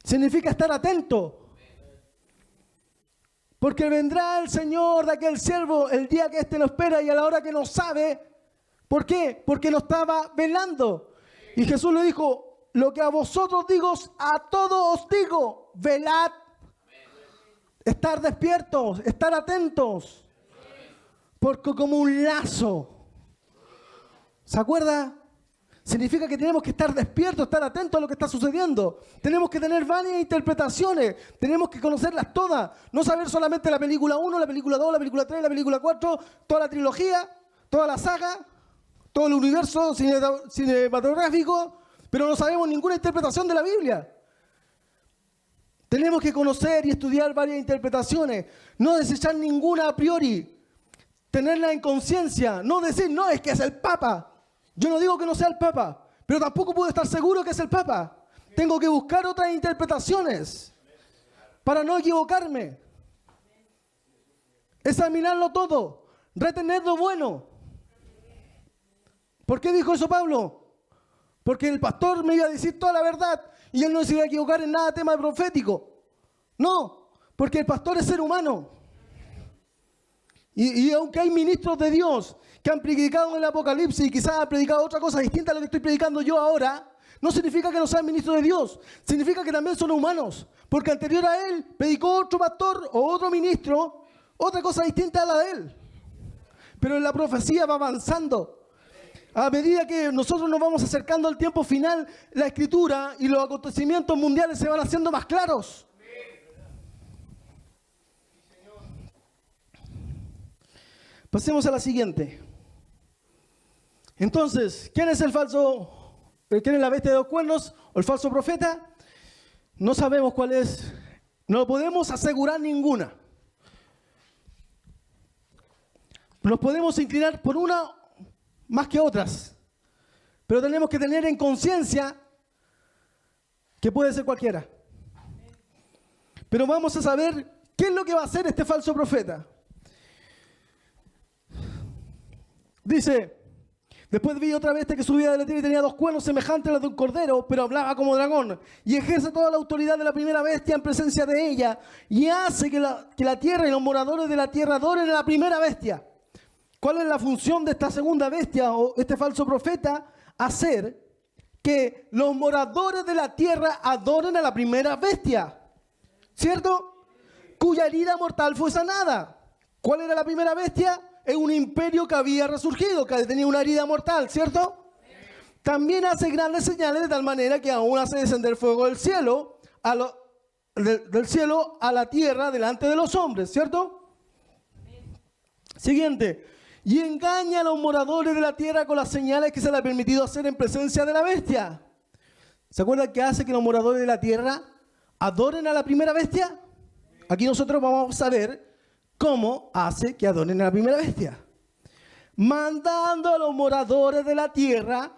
Significa estar atento. Porque vendrá el Señor de aquel siervo el día que éste no espera y a la hora que no sabe. ¿Por qué? Porque no estaba velando. Y Jesús le dijo, lo que a vosotros digo, a todos os digo, velad. Estar despiertos, estar atentos. Porque como un lazo. ¿Se acuerda? Significa que tenemos que estar despiertos, estar atentos a lo que está sucediendo. Tenemos que tener varias interpretaciones. Tenemos que conocerlas todas. No saber solamente la película 1, la película 2, la película 3, la película 4, toda la trilogía, toda la saga, todo el universo cinematográfico, pero no sabemos ninguna interpretación de la Biblia. Tenemos que conocer y estudiar varias interpretaciones. No desechar ninguna a priori. Tenerla en conciencia. No decir, no, es que es el Papa. Yo no digo que no sea el Papa, pero tampoco puedo estar seguro que es el Papa. Tengo que buscar otras interpretaciones para no equivocarme. Examinarlo todo, retener lo bueno. ¿Por qué dijo eso Pablo? Porque el pastor me iba a decir toda la verdad y él no se iba a equivocar en nada tema profético. No, porque el pastor es ser humano. Y aunque hay ministros de Dios que han predicado en el Apocalipsis y quizás han predicado otra cosa distinta a lo que estoy predicando yo ahora, no significa que no sean ministros de Dios. Significa que también son humanos. Porque anterior a él predicó otro pastor o otro ministro, otra cosa distinta a la de él. Pero la profecía va avanzando. A medida que nosotros nos vamos acercando al tiempo final, la Escritura y los acontecimientos mundiales se van haciendo más claros. Pasemos a la siguiente. Entonces, ¿quién es el falso? ¿Quién es la bestia de dos cuernos o el falso profeta? No sabemos cuál es. No podemos asegurar ninguna. Nos podemos inclinar por una más que otras. Pero tenemos que tener en conciencia que puede ser cualquiera. Pero vamos a saber qué es lo que va a hacer este falso profeta. Dice, después vi otra bestia que subía de la tierra y tenía dos cuernos semejantes a los de un cordero, pero hablaba como dragón. Y ejerce toda la autoridad de la primera bestia en presencia de ella. Y hace que la tierra y los moradores de la tierra adoren a la primera bestia. ¿Cuál es la función de esta segunda bestia o este falso profeta? Hacer que los moradores de la tierra adoren a la primera bestia. ¿Cierto? Cuya herida mortal fue sanada. ¿Cuál era la primera bestia? Es un imperio que había resurgido, que tenía una herida mortal, ¿cierto? También hace grandes señales de tal manera que aún hace descender fuego del cielo, del cielo a la tierra delante de los hombres, ¿cierto? Siguiente. Y engaña a los moradores de la tierra con las señales que se le ha permitido hacer en presencia de la bestia. ¿Se acuerdan que hace que los moradores de la tierra adoren a la primera bestia? Aquí nosotros vamos a ver cómo hace que adoren a la primera bestia. Mandando a los moradores de la tierra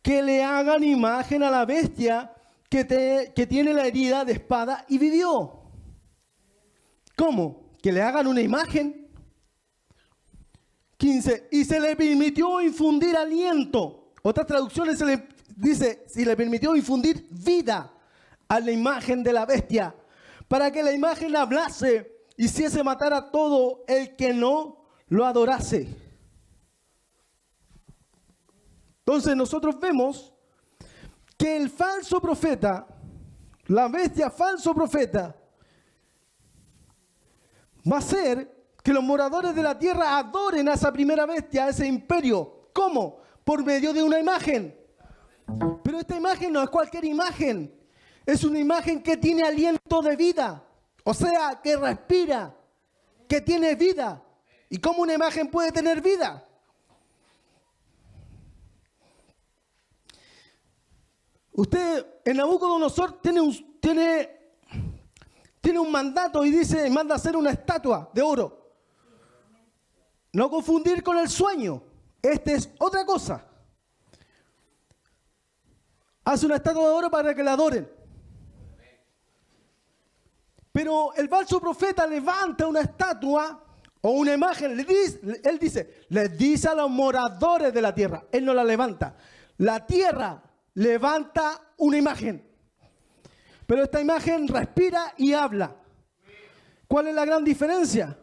que le hagan imagen a la bestia que tiene la herida de espada y vivió. ¿Cómo? Que le hagan una imagen. 15. Y se le permitió infundir aliento. Otras traducciones se le dice, si le permitió infundir vida a la imagen de la bestia, para que la imagen hablase y hiciese matar a todo el que no lo adorase. Entonces nosotros vemos que el falso profeta, la bestia falso profeta, va a hacer que los moradores de la tierra adoren a esa primera bestia, a ese imperio. ¿Cómo? Por medio de una imagen. Pero esta imagen no es cualquier imagen. Es una imagen que tiene aliento de vida. O sea, que respira, que tiene vida. ¿Y cómo una imagen puede tener vida? Usted en Nabucodonosor tiene un mandato y dice, manda a hacer una estatua de oro. No confundir con el sueño. Este es otra cosa. Hace una estatua de oro para que la adoren. Pero el falso profeta levanta una estatua o una imagen. Él dice, les dice a los moradores de la tierra. Él no la levanta. La tierra levanta una imagen. Pero esta imagen respira y habla. ¿Cuál es la gran diferencia?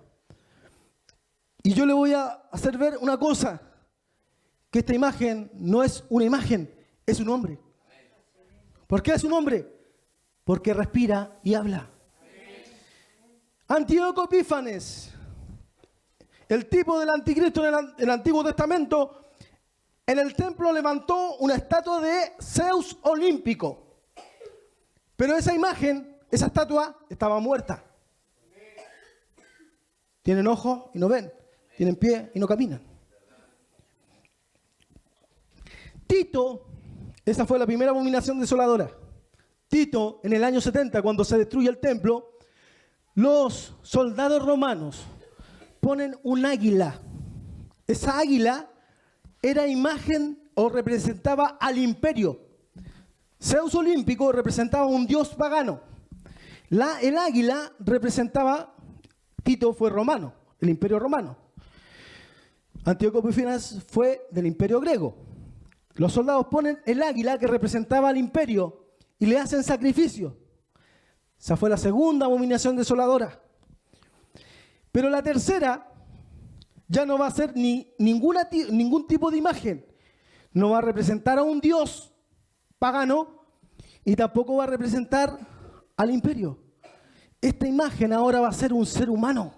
Y yo le voy a hacer ver una cosa. Que esta imagen no es una imagen, es un hombre. ¿Por qué es un hombre? Porque respira y habla. Antíoco Epífanes, el tipo del anticristo en el Antiguo Testamento, en el templo levantó una estatua de Zeus olímpico. Pero esa imagen, esa estatua, estaba muerta. Tienen ojos y no ven. Tienen pie y no caminan. Tito, esa fue la primera abominación desoladora. Tito, en el año 70, cuando se destruye el templo, los soldados romanos ponen un águila. Esa águila era imagen o representaba al imperio. Zeus olímpico representaba un dios pagano. El águila representaba, Tito fue romano, el imperio romano. Antíoco Epífanes fue del imperio griego. Los soldados ponen el águila que representaba al imperio y le hacen sacrificio. Esa fue la segunda abominación desoladora. Pero la tercera ya no va a ser ningún tipo de imagen. No va a representar a un dios pagano y tampoco va a representar al imperio. Esta imagen ahora va a ser un ser humano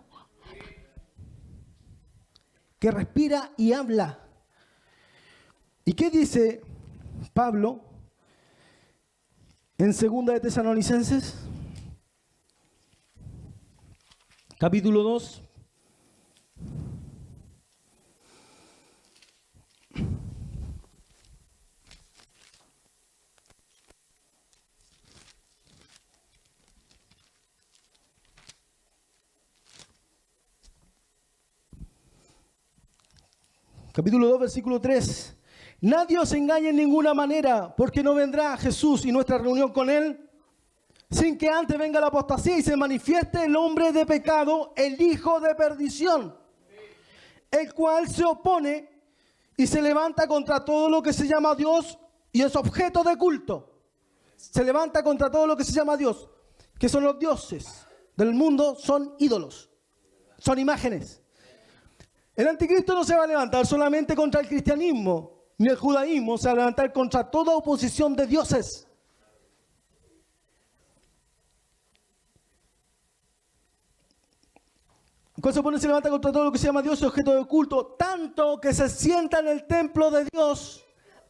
que respira y habla. ¿Y qué dice Pablo en 2 de Tesalonicenses? Capítulo 2. Capítulo 2, versículo 3. Nadie os engañe en ninguna manera, porque no vendrá Jesús y nuestra reunión con Él, sin que antes venga la apostasía y se manifieste el hombre de pecado, el hijo de perdición, el cual se opone y se levanta contra todo lo que se llama Dios y es objeto de culto. Se levanta contra todo lo que se llama Dios, que son los dioses del mundo, son ídolos, son imágenes. El anticristo no se va a levantar solamente contra el cristianismo ni el judaísmo, se va a levantar contra toda oposición de dioses. cuando se opone se levanta contra todo lo que se llama Dios y objeto de culto, tanto que se sienta en el templo de Dios,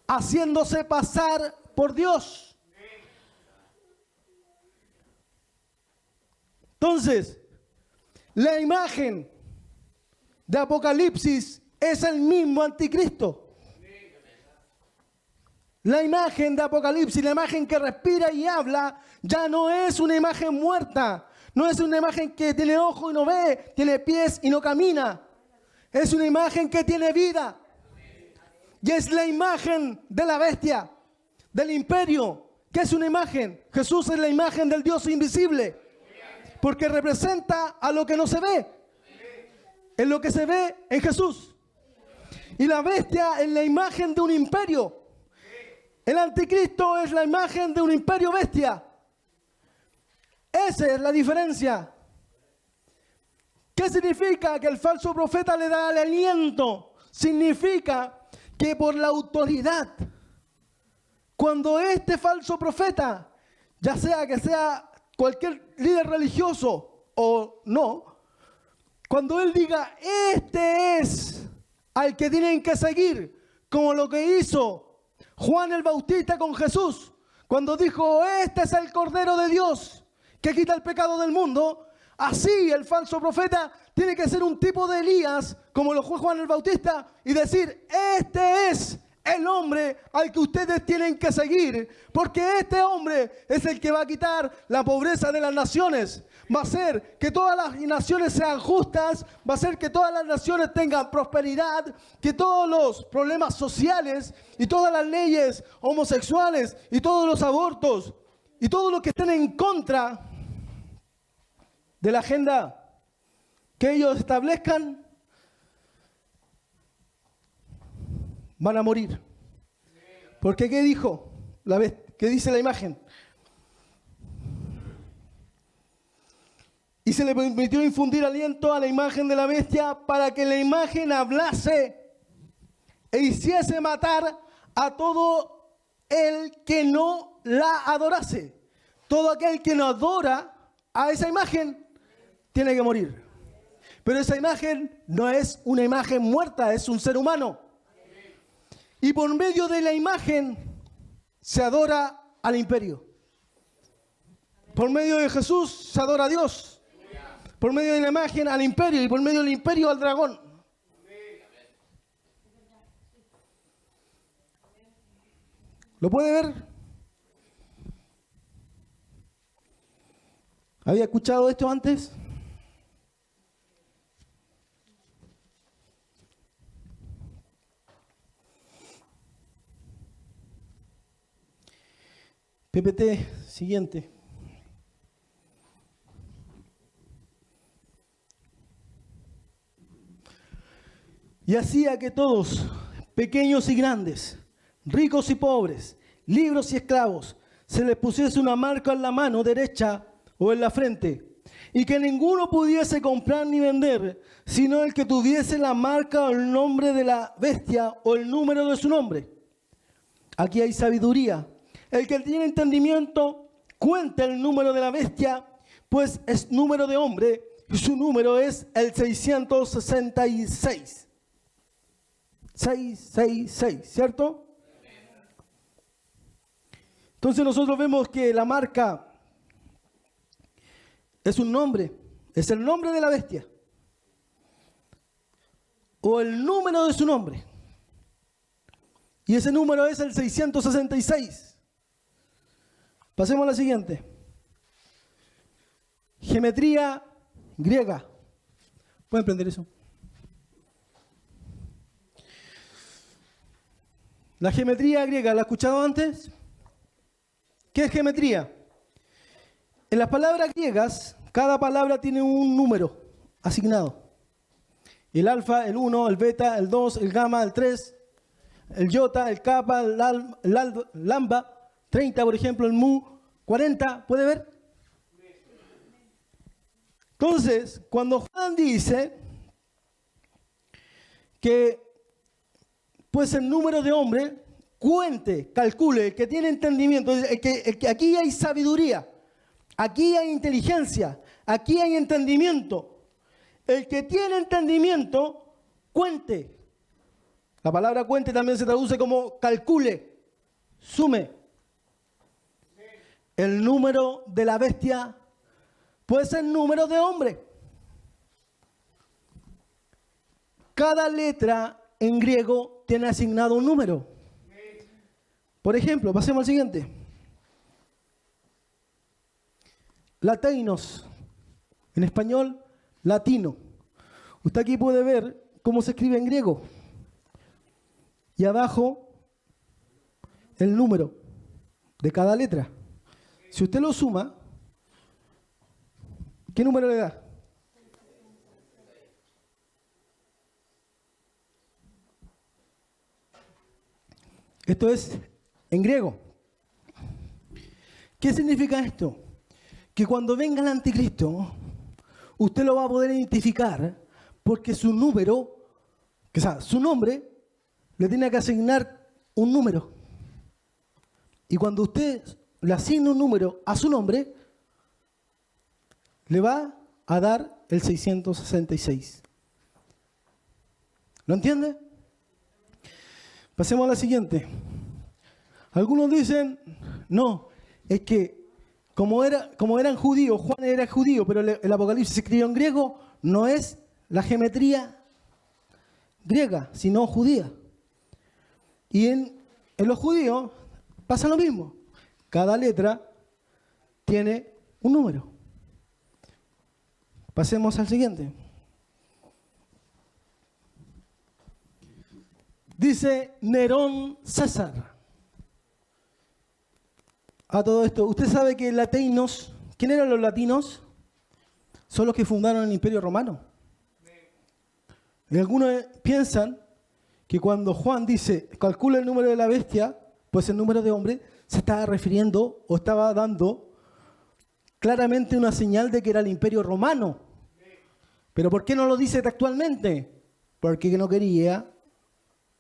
haciéndose pasar por Dios. Entonces, la imagen de Apocalipsis es el mismo anticristo. La imagen de Apocalipsis, la imagen que respira y habla, ya no es una imagen muerta. No es una imagen que tiene ojo y no ve, tiene pies y no camina. Es una imagen que tiene vida. Y es la imagen de la bestia, del imperio. ¿Qué es una imagen? Jesús es la imagen del Dios invisible. Porque representa a lo que no se ve. Es lo que se ve en Jesús. Y la bestia es la imagen de un imperio. El anticristo es la imagen de un imperio bestia. Esa es la diferencia. ¿Qué significa? Que el falso profeta le da el aliento. Significa que por la autoridad, cuando este falso profeta, ya sea que sea cualquier líder religioso o no, cuando él diga, este es al que tienen que seguir, como lo que hizo Juan el Bautista con Jesús, cuando dijo, este es el Cordero de Dios que quita el pecado del mundo, así el falso profeta tiene que ser un tipo de Elías, como lo fue Juan el Bautista, y decir, este es el hombre al que ustedes tienen que seguir, porque este hombre es el que va a quitar la pobreza de las naciones, va a hacer que todas las naciones sean justas, va a hacer que todas las naciones tengan prosperidad, que todos los problemas sociales y todas las leyes homosexuales y todos los abortos y todo lo que estén en contra de la agenda que ellos establezcan, van a morir. Porque ¿qué dijo? ¿Qué dice la imagen? Y se le permitió infundir aliento a la imagen de la bestia para que la imagen hablase e hiciese matar a todo el que no la adorase. Todo aquel que no adora a esa imagen tiene que morir. Pero esa imagen no es una imagen muerta, es un ser humano. Y por medio de la imagen se adora al imperio. Por medio de Jesús se adora a Dios. Por medio de la imagen al imperio y por medio del imperio al dragón. ¿Lo puede ver? ¿Había escuchado esto antes? PPT, siguiente. Y hacía que todos, pequeños y grandes, ricos y pobres, libres y esclavos, se les pusiese una marca en la mano derecha o en la frente, y que ninguno pudiese comprar ni vender, sino el que tuviese la marca o el nombre de la bestia o el número de su nombre. Aquí hay sabiduría. El que tiene entendimiento, cuenta el número de la bestia, pues es número de hombre, y su número es el 666. 666, ¿cierto? Entonces nosotros vemos que la marca es un nombre, es el nombre de la bestia, o el número de su nombre. Y ese número es el 666. Pasemos a la siguiente. Geometría griega. ¿Pueden prender eso? La geometría griega, ¿la has escuchado antes? ¿Qué es geometría? En las palabras griegas, cada palabra tiene un número asignado. El alfa, el 1, el beta, el 2, el gamma, el 3, el iota, el kappa, el lambda, 30 por ejemplo, el mu, 40, ¿puede ver? Entonces, cuando Juan dice que pues el número de hombre, cuente, calcule, el que tiene entendimiento, el que aquí hay sabiduría, aquí hay inteligencia, aquí hay entendimiento. El que tiene entendimiento, cuente. La palabra cuente también se traduce como calcule, sume. El número de la bestia puede ser número de hombre. Cada letra en griego tiene asignado un número. Por ejemplo, pasemos al siguiente. Lateinos, en español, latino. Usted aquí puede ver cómo se escribe en griego. Y abajo, el número de cada letra. Si usted lo suma, ¿qué número le da? Esto es en griego. ¿Qué significa esto? Que cuando venga el anticristo, usted lo va a poder identificar porque su número, o sea, su nombre, le tiene que asignar un número. Y cuando usted le asigna un número a su nombre, le va a dar el 666. ¿Lo entiende? Pasemos a la siguiente. Algunos dicen, no, es que como eran judíos, Juan era judío, pero el Apocalipsis se escribió en griego, no es la geometría griega, sino judía. Y en los judíos pasa lo mismo. Cada letra tiene un número. Pasemos al siguiente. Dice Nerón César. A todo esto, usted sabe que latinos, ¿quién eran los latinos? Son los que fundaron el Imperio Romano. Y algunos piensan que cuando Juan dice, calcula el número de la bestia, pues el número de hombre, se estaba refiriendo o estaba dando claramente una señal de que era el Imperio Romano. ¿Pero por qué no lo dice textualmente? Porque no quería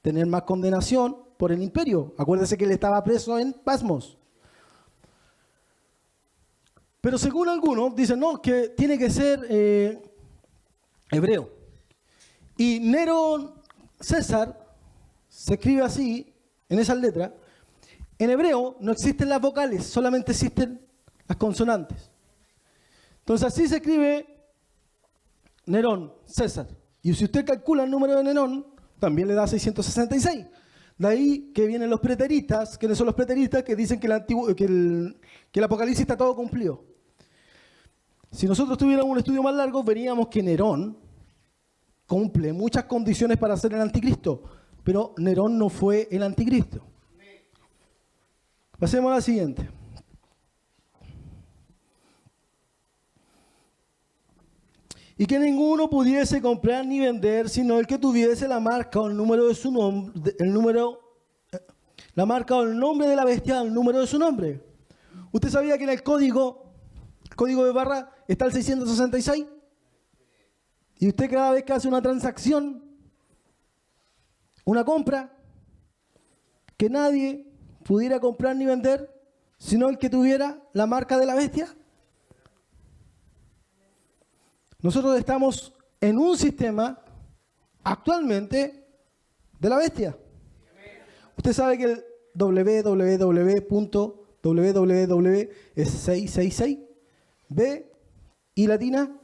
tener más condenación por el imperio. Acuérdese que él estaba preso en Pasmos. Pero según algunos, dicen, no, que tiene que ser hebreo. Y Nerón César se escribe así, en esas letras. En hebreo no existen las vocales, solamente existen las consonantes. Entonces así se escribe Nerón César. Y si usted calcula el número de Nerón, también le da 666. De ahí que vienen los preteristas, que son los preteristas que dicen que el Apocalipsis está todo cumplido. Si nosotros tuviéramos un estudio más largo, veríamos que Nerón cumple muchas condiciones para ser el anticristo, pero Nerón no fue el anticristo. Pasemos a la siguiente. Y que ninguno pudiese comprar ni vender, sino el que tuviese la marca o el número de su nombre, la marca o el nombre de la bestia, el número de su nombre. ¿Usted sabía que en el código de barra está el 666? Y usted cada vez que hace una transacción, una compra, que nadie pudiera comprar ni vender, sino el que tuviera la marca de la bestia. Nosotros estamos en un sistema actualmente de la bestia. Usted sabe que el www es 666, B y latina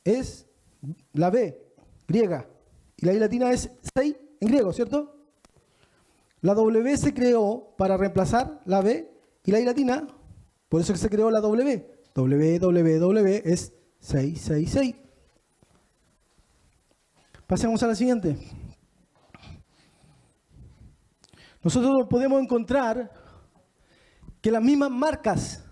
es la B griega y la I latina es 6 en griego, ¿cierto? La W se creó para reemplazar la B y la I latina, por eso que se creó la W. www es 666. Pasemos a la siguiente. Nosotros podemos encontrar que las mismas marcas,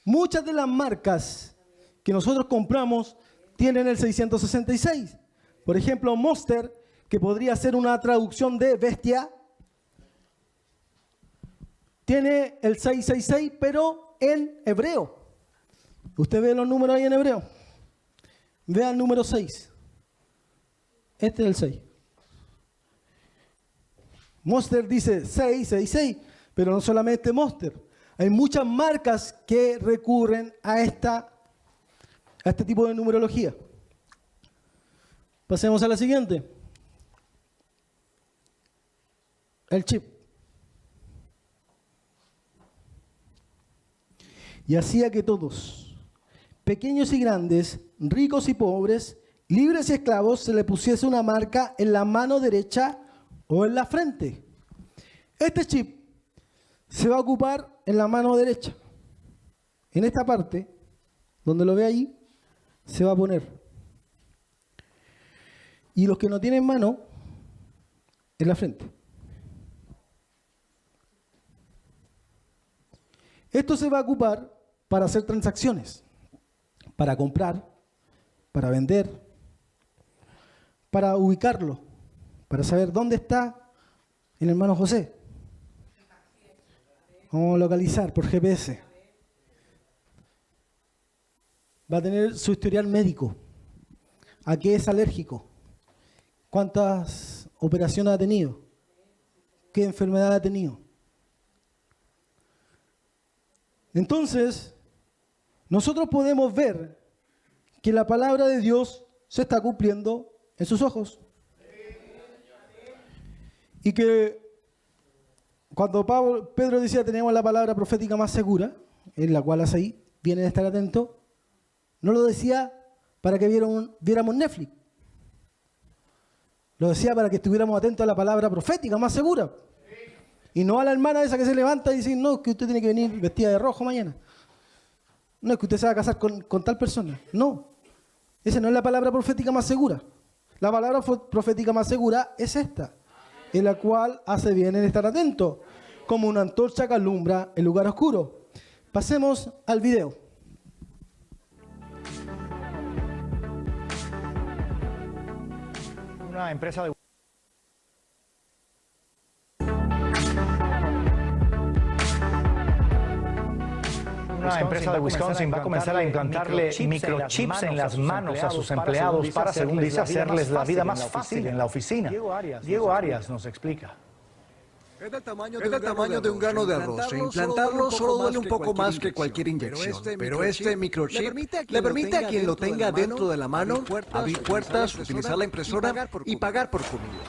muchas de las marcas que nosotros compramos tienen el 666. Por ejemplo, Monster, que podría ser una traducción de bestia, tiene el 666, pero en hebreo. ¿Usted ve los números ahí en hebreo? Vea el número 6. Este es el 6. Monster dice 666, pero no solamente Monster. Hay muchas marcas que recurren a este tipo de numerología. Pasemos a la siguiente. El chip. Y hacía que todos, pequeños y grandes, ricos y pobres, libres y esclavos, se le pusiese una marca en la mano derecha o en la frente. Este chip se va a ocupar en la mano derecha. En esta parte, donde lo ve ahí, se va a poner. Y los que no tienen mano, en la frente. Esto se va a ocupar para hacer transacciones, para comprar, para vender, para ubicarlo, para saber dónde está el hermano José. Vamos a localizar por GPS. Va a tener su historial médico. ¿A qué es alérgico? ¿Cuántas operaciones ha tenido? ¿Qué enfermedad ha tenido? Entonces, nosotros podemos ver que la palabra de Dios se está cumpliendo en sus ojos. Y que cuando Pedro decía tenemos la palabra profética más segura, en la cual así vienen a estar atentos, no lo decía para que viéramos Netflix. Lo decía para que estuviéramos atentos a la palabra profética más segura. Y no a la hermana esa que se levanta y dice, no, es que usted tiene que venir vestida de rojo mañana. No, es que usted se va a casar con tal persona. No, esa no es la palabra profética más segura. La palabra profética más segura es esta, en la cual hace bien en estar atento, como una antorcha que alumbra el lugar oscuro. Pasemos al video. Una empresa de Wisconsin va a comenzar a implantarle microchips en las manos a sus empleados para, según dice, hacerles la vida más fácil en la oficina. Diego Arias nos explica. Es del tamaño de un grano de arroz. Implantarlo solo duele un poco más que cualquier inyección. Pero este microchip le permite a quien lo tenga dentro de la mano abrir puertas, utilizar la impresora y pagar por comida.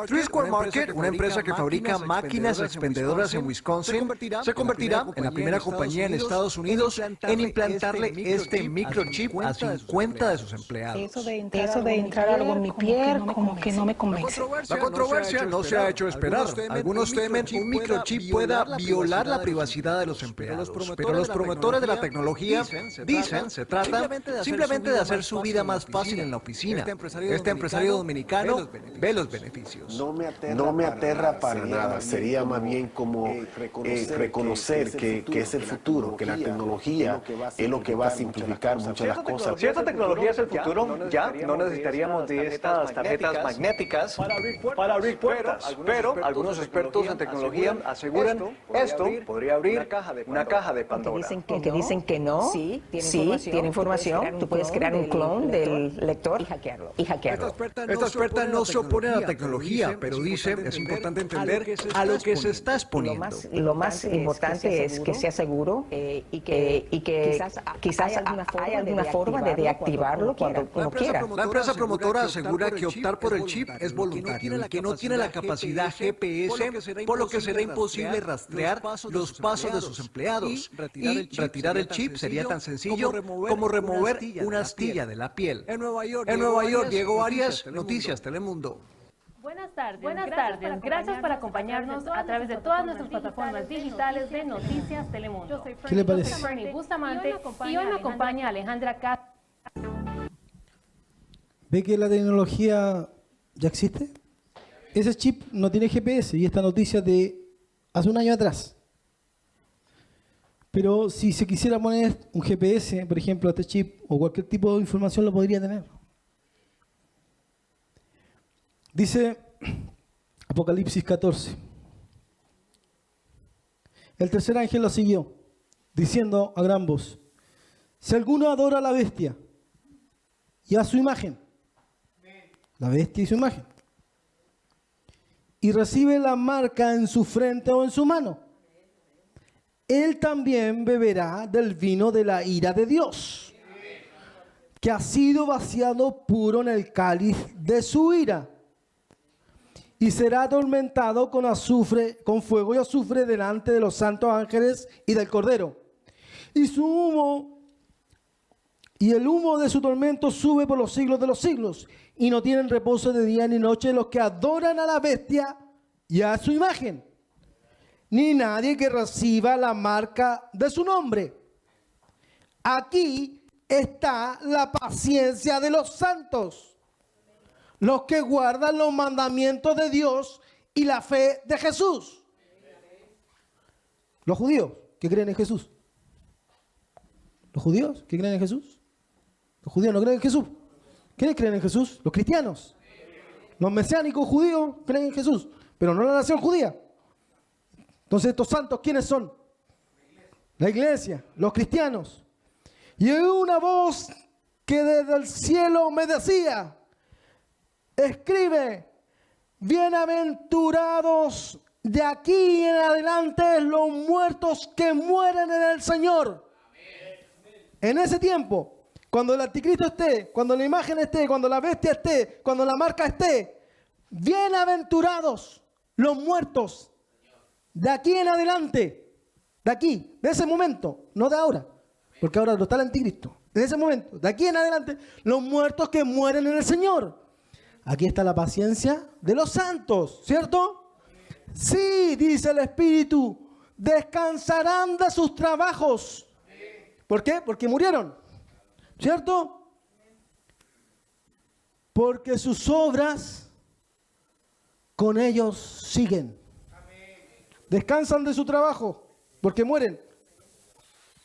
Three Square Market, una empresa que fabrica máquinas expendedoras en Wisconsin, se convertirá en la primera compañía en Estados Unidos en implantarle este microchip a 50 de sus empleados. Eso de entrar algo en mi piel, como que no me convence. La controversia no se ha hecho esperar. Algunos temen un microchip pueda violar la privacidad de los empleados, pero los promotores de la tecnología dicen, se trata simplemente de hacer su vida más fácil en la oficina. Este empresario dominicano ve los beneficios. No me aterra para nada, sería más bien como reconocer que es el futuro, que la tecnología es lo que va a simplificar muchas de las cosas. Si esta tecnología es el futuro, ya no necesitaríamos de estas tarjetas magnéticas para abrir puertas, pero algunos expertos en tecnología aseguran esto podría abrir una caja de Pandora. Que dicen que no. Sí, tiene información. Tú puedes crear un clon del lector y hackearlo. Esta experta no se opone a la tecnología, pero dice es importante entender a lo que se está exponiendo. Lo más importante es que sea seguro y que quizás hay alguna forma de deactivarlo cuando uno quiera. La empresa promotora asegura que optar por el chip es voluntario y que no tiene la capacidad GPS, por lo que será imposible rastrear los pasos de sus empleados. Y retirar el chip sería tan sencillo como remover una astilla de la piel. En Nueva York, Diego Arias, Noticias Telemundo. Buenas tardes. Gracias por acompañarnos a través de todas nuestras plataformas digitales de Noticias Telemundo. ¿Qué le parece? Soy Fernie Bustamante y hoy me acompaña Alejandra Castro. ¿Ve que la tecnología ya existe? Ese chip no tiene GPS y esta noticia de hace un año atrás. Pero si se quisiera poner un GPS, por ejemplo, a este chip o cualquier tipo de información lo podría tener. Dice Apocalipsis 14. El tercer ángel lo siguió, diciendo a gran voz: si alguno adora a la bestia y a su imagen, la bestia y su imagen, y recibe la marca en su frente o en su mano, él también beberá del vino de la ira de Dios, que ha sido vaciado puro en el cáliz de su ira, y será atormentado con azufre, con fuego y azufre delante de los santos ángeles y del Cordero. Y su humo, y el humo de su tormento sube por los siglos de los siglos, y no tienen reposo de día ni noche los que adoran a la bestia y a su imagen, ni nadie que reciba la marca de su nombre. Aquí está la paciencia de los santos, los que guardan los mandamientos de Dios y la fe de Jesús. Los judíos que creen en Jesús. Los judíos que creen en Jesús. Los judíos no creen en Jesús. ¿Quiénes creen en Jesús? Los cristianos. Los mesiánicos judíos creen en Jesús, pero no la nación judía. Entonces, estos santos, ¿quiénes son? La iglesia, los cristianos. Y oí una voz que desde el cielo me decía: escribe, bienaventurados de aquí en adelante los muertos que mueren en el Señor. En ese tiempo, cuando el anticristo esté, cuando la imagen esté, cuando la bestia esté, cuando la marca esté, bienaventurados los muertos de aquí en adelante, de aquí, de ese momento, no de ahora, porque ahora no está el anticristo. En ese momento, de aquí en adelante, los muertos que mueren en el Señor. Aquí está la paciencia de los santos, ¿cierto? Sí, dice el Espíritu, descansarán de sus trabajos. ¿Por qué? Porque murieron, ¿cierto? Porque sus obras con ellos siguen. Descansan de su trabajo porque mueren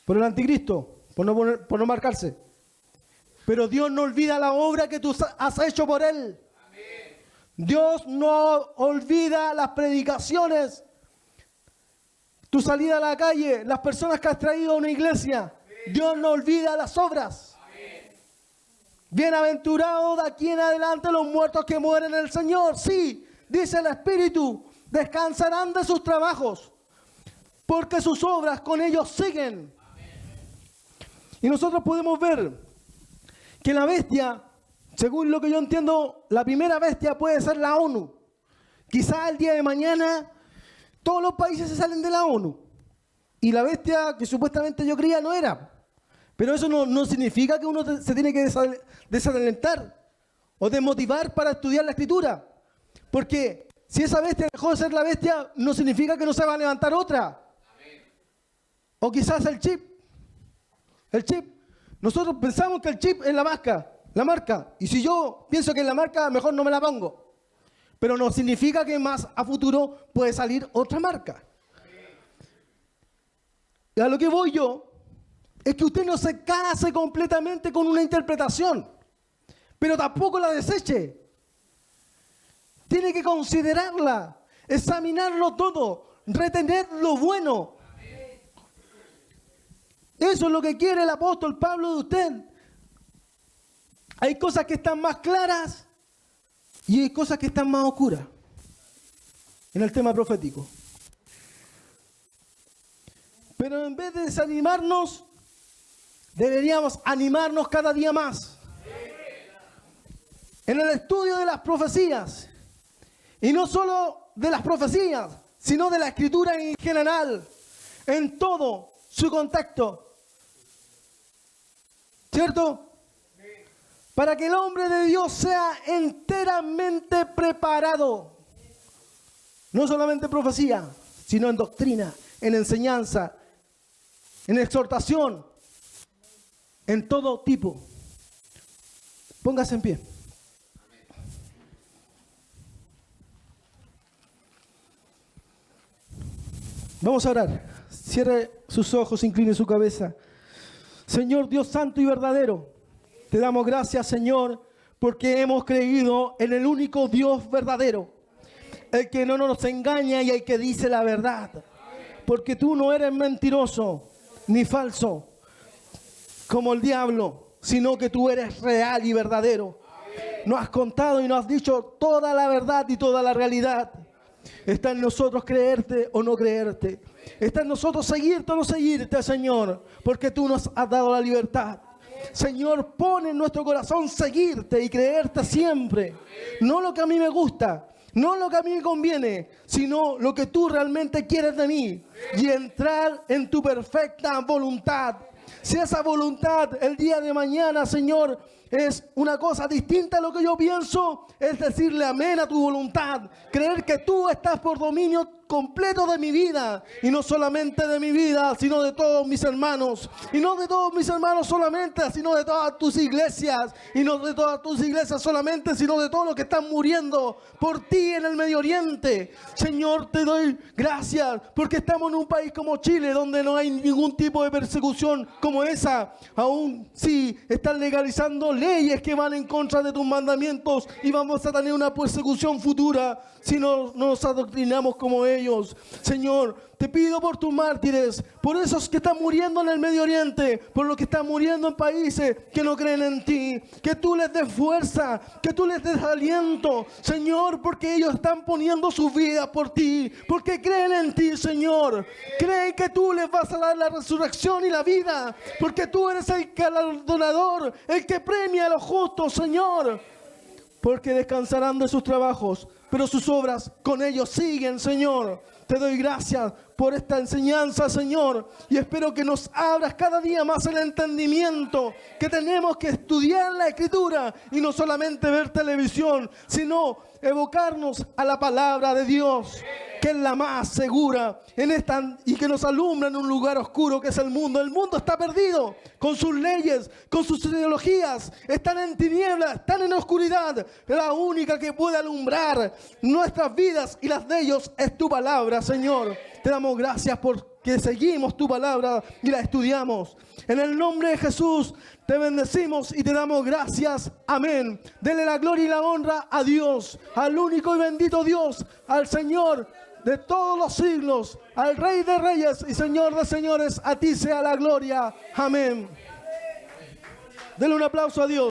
por el anticristo, por no marcarse. Pero Dios no olvida la obra que tú has hecho por Él. Dios no olvida las predicaciones, tu salida a la calle, las personas que has traído a una iglesia. Dios no olvida las obras. Bienaventurados de aquí en adelante los muertos que mueren en el Señor. Sí, dice el Espíritu, descansarán de sus trabajos, porque sus obras con ellos siguen. Y nosotros podemos ver que la bestia, según lo que yo entiendo, la primera bestia puede ser la ONU. Quizá el día de mañana todos los países se salen de la ONU. Y la bestia que supuestamente yo creía no era. Pero eso no significa que uno se tiene que desalentar o desmotivar para estudiar la Escritura. Porque si esa bestia dejó de ser la bestia, no significa que no se va a levantar otra. O quizás el chip. El chip. Nosotros pensamos que el chip es la marca. Y si yo pienso que es la marca, mejor no me la pongo. Pero no significa que más a futuro puede salir otra marca. Y a lo que voy yo es que usted no se case completamente con una interpretación, pero tampoco la deseche. Tiene que considerarla, examinarlo todo, retener lo bueno. Eso es lo que quiere el apóstol Pablo de usted. Hay cosas que están más claras y hay cosas que están más oscuras en el tema profético. Pero en vez de desanimarnos, deberíamos animarnos cada día más en el estudio de las profecías. Y no solo de las profecías, sino de la Escritura en general, en todo su contexto. ¿Cierto? Para que el hombre de Dios sea enteramente preparado. No solamente en profecía, sino en doctrina, en enseñanza, en exhortación, en todo tipo. Póngase en pie. Vamos a orar. Cierre sus ojos, incline su cabeza. Señor Dios santo y verdadero, te damos gracias, Señor, porque hemos creído en el único Dios verdadero, el que no nos engaña y el que dice la verdad. Porque tú no eres mentiroso ni falso como el diablo, sino que tú eres real y verdadero. Nos has contado y nos has dicho toda la verdad y toda la realidad. Está en nosotros creerte o no creerte. Está en nosotros seguirte o no seguirte, Señor, porque tú nos has dado la libertad. Señor, pone en nuestro corazón seguirte y creerte siempre. No lo que a mí me gusta, no lo que a mí me conviene, sino lo que tú realmente quieres de mí. Y entrar en tu perfecta voluntad. Si esa voluntad el día de mañana, Señor, es una cosa distinta a lo que yo pienso, es decirle amén a tu voluntad. Creer que tú estás por dominio completo de mi vida. Y no solamente de mi vida, sino de todos mis hermanos. Y no de todos mis hermanos solamente, sino de todas tus iglesias. Y no de todas tus iglesias solamente, sino de todos los que están muriendo por ti en el Medio Oriente. Señor, te doy gracias porque estamos en un país como Chile, donde no hay ningún tipo de persecución como esa. Aún sí están legalizando leyes que van en contra de tus mandamientos, y vamos a tener una persecución futura si no nos adoctrinamos como ellos. Señor, te pido por tus mártires, por esos que están muriendo en el Medio Oriente, por los que están muriendo en países que no creen en ti, que tú les des fuerza, que tú les des aliento, Señor, porque ellos están poniendo su vida por ti, porque creen en ti, Señor. Creen que tú les vas a dar la resurrección y la vida, porque tú eres el galardonador, el que premia a los justos, Señor. Porque descansarán de sus trabajos, pero sus obras con ellos siguen, Señor. Te doy gracias por esta enseñanza, Señor, y espero que nos abras cada día más el entendimiento, que tenemos que estudiar la Escritura y no solamente ver televisión, sino evocarnos a la palabra de Dios, que es la más segura en esta, y que nos alumbra en un lugar oscuro que es el mundo. El mundo está perdido con sus leyes, con sus ideologías, están en tinieblas, están en oscuridad. La única que puede alumbrar nuestras vidas y las de ellos es tu palabra, Señor. Te damos gracias porque seguimos tu palabra y la estudiamos. En el nombre de Jesús te bendecimos y te damos gracias. Amén. Dele la gloria y la honra a Dios, al único y bendito Dios, al Señor de todos los siglos, al Rey de Reyes y Señor de Señores. A ti sea la gloria. Amén. Dele un aplauso a Dios.